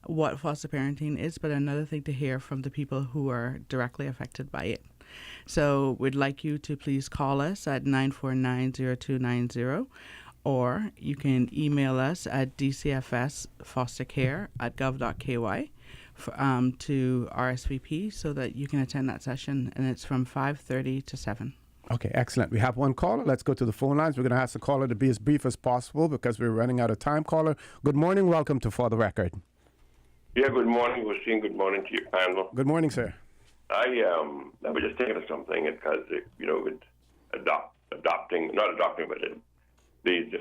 what foster parenting is, but another thing to hear from the people who are directly affected by it. So we'd like you to please call us at 949-0290, or you can email us at dcfsfostercare@gov.ky to RSVP so that you can attend that session, and it's from 5:30 to 7. Okay, excellent. We have one caller. Let's go to the phone lines. We're going to ask the caller to be as brief as possible because we're running out of time. Caller, good morning. Welcome to For the Record. Yeah, good morning, Wasim. Good morning to your panel. Good morning, sir. I was just thinking of something because, with adopting, but these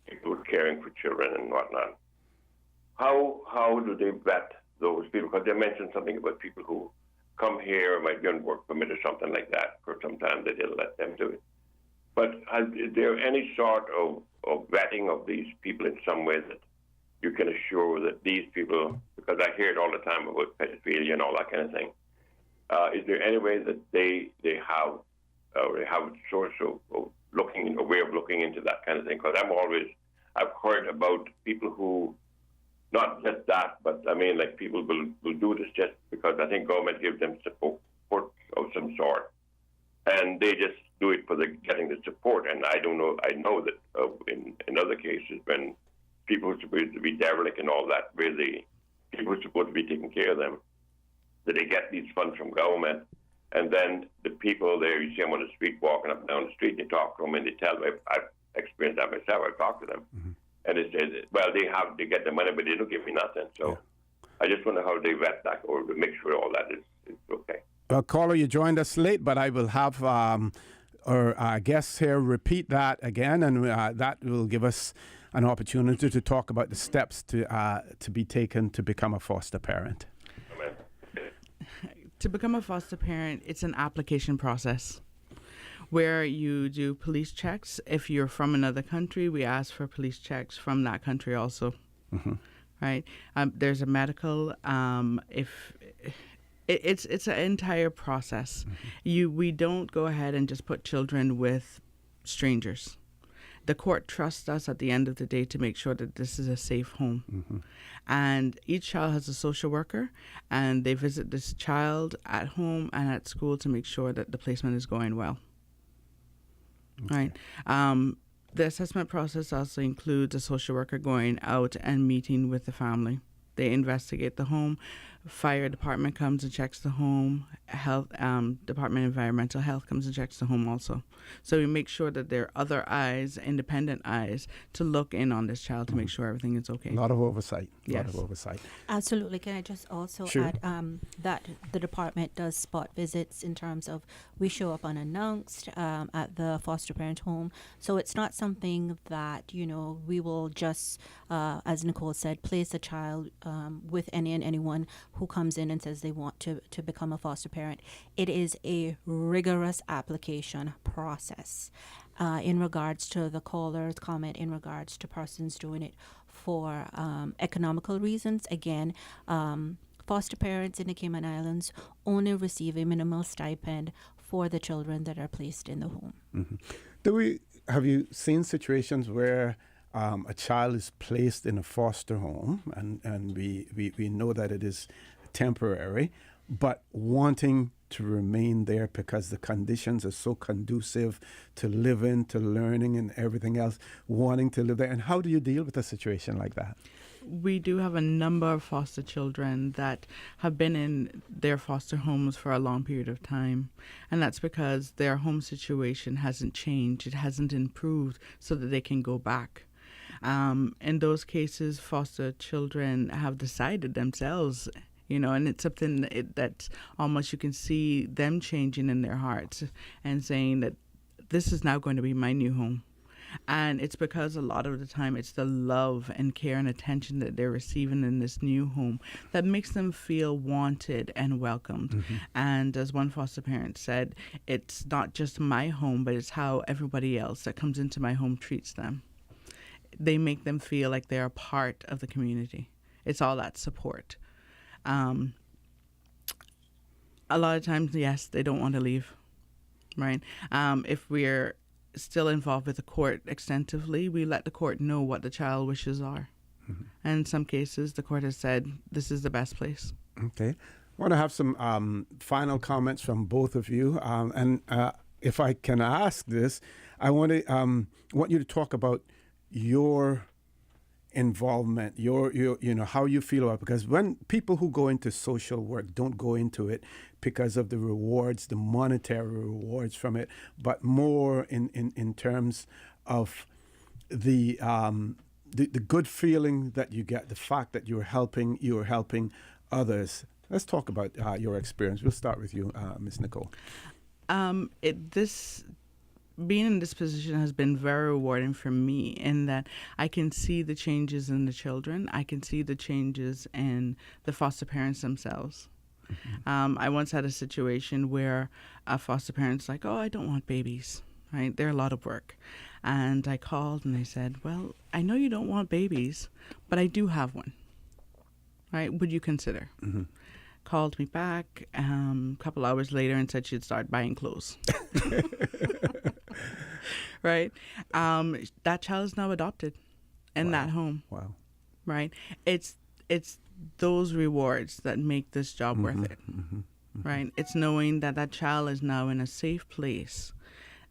people caring for children and whatnot. How do they vet those people? Because they mentioned something about people who come here, might be on work permit or something like that for some time, that they'll let them do it. But is there any sort of vetting of these people in some way that you can assure that these people, because I hear it all the time about pedophilia and all that kind of thing, is there any way that they have a source of looking, a way of looking into that kind of thing? Because I've heard about people who, not just that, but I mean, like, people will do this just because I think government gives them support of some sort, and they just do it for getting the support. And I know that in other cases, when people are supposed to be derelict and all that, where the people are supposed to be taking care of them, that they get these funds from government, and then the people there, you see them on the street, walking up and down the street, they talk to them, and they tell them, I've experienced that myself, I've talked to them, and they say, well, they get the money, but they don't give me nothing. So I just wonder how they vet that, or to make sure all that is okay. Well, caller, you joined us late, but I will have our guests here repeat that again, and that will give us an opportunity to talk about the steps to be taken to become a foster parent. To become a foster parent, it's an application process where you do police checks. If you're from another country, we ask for police checks from that country also. Right? There's a medical. If It's an entire process. We don't go ahead and just put children with strangers. The court trusts us at the end of the day to make sure that this is a safe home. And each child has a social worker, and they visit this child at home and at school to make sure that the placement is going well. Right. The assessment process also includes a social worker going out and meeting with the family. They investigate the home. Fire department comes and checks the home. Health Department of Environmental Health comes and checks the home also. So we make sure that there are other eyes, independent eyes, to look in on this child to make sure everything is okay. A lot of oversight. A lot Yes. of oversight. Absolutely. Can I just also Sure. add that the department does spot visits in terms of we show up unannounced at the foster parent home. So it's not something that, we will just, as Nicole said, place a child with any and anyone who comes in and says they want to become a foster parent. It is a rigorous application process in regards to the caller's comment, in regards to persons doing it for economical reasons. Again, foster parents in the Cayman Islands only receive a minimal stipend for the children that are placed in the home. Have you seen situations where a child is placed in a foster home, and we know that it is temporary, but wanting to remain there because the conditions are so conducive to living, to learning, and everything else, wanting to live there? And how do you deal with a situation like that? We do have a number of foster children that have been in their foster homes for a long period of time. And that's because their home situation hasn't changed. It hasn't improved so that they can go back. In those cases, foster children have decided themselves, and it's something that almost you can see them changing in their hearts and saying that this is now going to be my new home. And it's because a lot of the time it's the love and care and attention that they're receiving in this new home that makes them feel wanted and welcomed. And as one foster parent said, it's not just my home, but it's how everybody else that comes into my home treats them. They make them feel like they're a part of the community. It's all that support. A lot of times, yes, they don't want to leave, right? If we're still involved with the court extensively, we let the court know what the child wishes are. And in some cases, the court has said, this is the best place. Okay. I want to have some final comments from both of you. And if I can ask this, I want you to talk about your involvement, your how you feel about it. Because when people who go into social work don't go into it because of the rewards, the monetary rewards from it, but more in terms of the good feeling that you get, the fact that you're helping others. Let's talk about your experience. We'll start with you, Ms. Nicole. Being in this position has been very rewarding for me in that I can see the changes in the children. I can see the changes in the foster parents themselves. I once had a situation where a foster parent's like, oh, I don't want babies, right? They're a lot of work. And I called and I said, well, I know you don't want babies, but I do have one, right? Would you consider? Called me back a couple hours later and said she'd start buying clothes. Right? That child is now adopted in that home. Wow. Right? It's those rewards that make this job worth it. Right? It's knowing that that child is now in a safe place,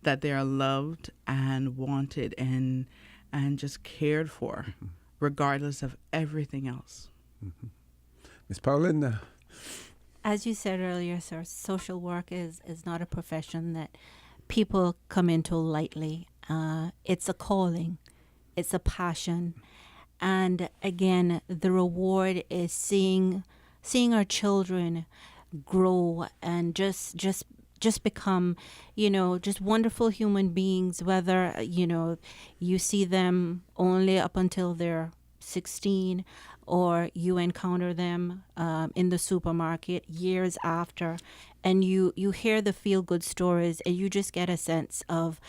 that they are loved and wanted and just cared for, regardless of everything else. Ms. Pauline? As you said earlier, sir, social work is not a profession that people come into lightly. It's a calling. It's a passion. And again, the reward is seeing our children grow and just become, just wonderful human beings, whether, you see them only up until they're 16 or you encounter them in the supermarket years after, and you hear the feel-good stories, and you just get a sense of,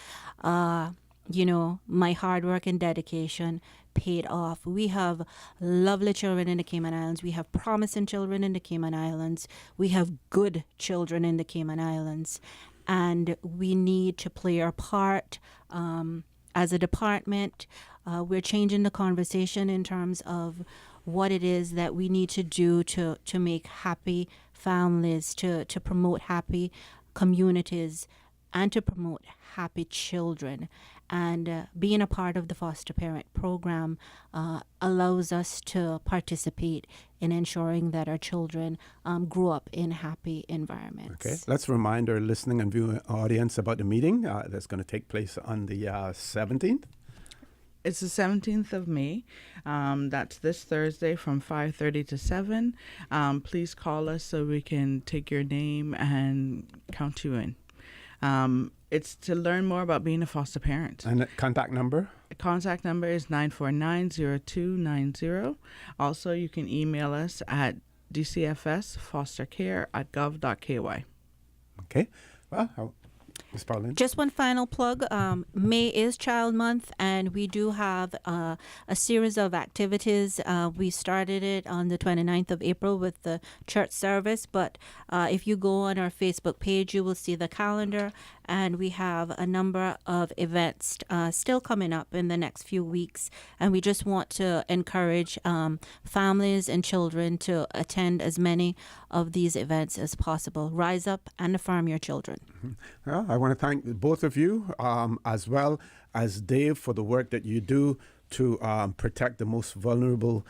my hard work and dedication paid off. We have lovely children in the Cayman Islands. We have promising children in the Cayman Islands. We have good children in the Cayman Islands. And we need to play our part as a department. We're changing the conversation in terms of what it is that we need to do to make happy families, to promote happy communities, and to promote happy children. And being a part of the foster parent program allows us to participate in ensuring that our children grow up in happy environments. Okay, let's remind our listening and viewing audience about the meeting that's going to take place on the 17th. It's the 17th of May. That's this Thursday from 5:30 to 7. Please call us so we can take your name and count you in. It's to learn more about being a foster parent. And the contact number? The contact number is 949-0290. Also, you can email us at dcfsfostercare@gov.ky. Okay. Well, Ms. Pauline? Just one final plug. May is Child Month, and we do have a series of activities. We started it on the 29th of April with the church service, but if you go on our Facebook page, you will see the calendar, and we have a number of events still coming up in the next few weeks, and we just want to encourage families and children to attend as many of these events as possible. Rise up and affirm your children. Mm-hmm. Well, I want to thank both of you, as well as Dave, for the work that you do to protect the most vulnerable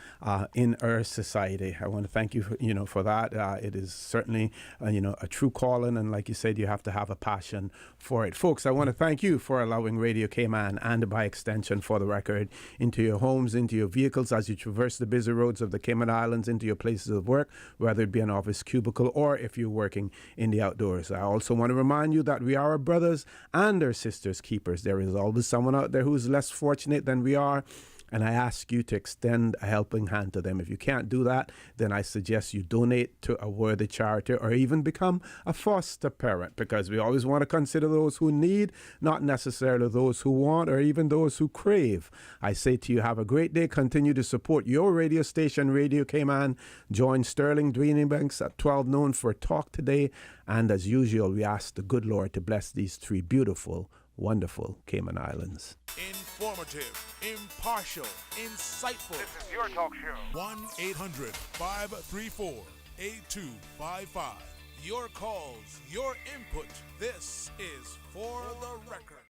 in our society. I want to thank you for that. It is certainly a true calling, and like you said, you have to have a passion for it. Folks, I want to thank you for allowing Radio Cayman, and by extension For the Record, into your homes, into your vehicles as you traverse the busy roads of the Cayman Islands, into your places of work, whether it be an office cubicle or if you're working in the outdoors. I also want to remind you that we are our brothers and our sisters' keepers. There is always someone out there who's less fortunate than we are, and I ask you to extend a helping hand to them. If you can't do that, then I suggest you donate to a worthy charity or even become a foster parent, because we always want to consider those who need, not necessarily those who want or even those who crave. I say to you, have a great day. Continue to support your radio station, Radio Cayman. Join Sterling Banks at 12 noon for Talk Today. And as usual, we ask the good Lord to bless these three beautiful, wonderful Cayman Islands. Informative, impartial, insightful. This is your talk show. 1-800-534-8255. Your calls, your input. This is For the Record.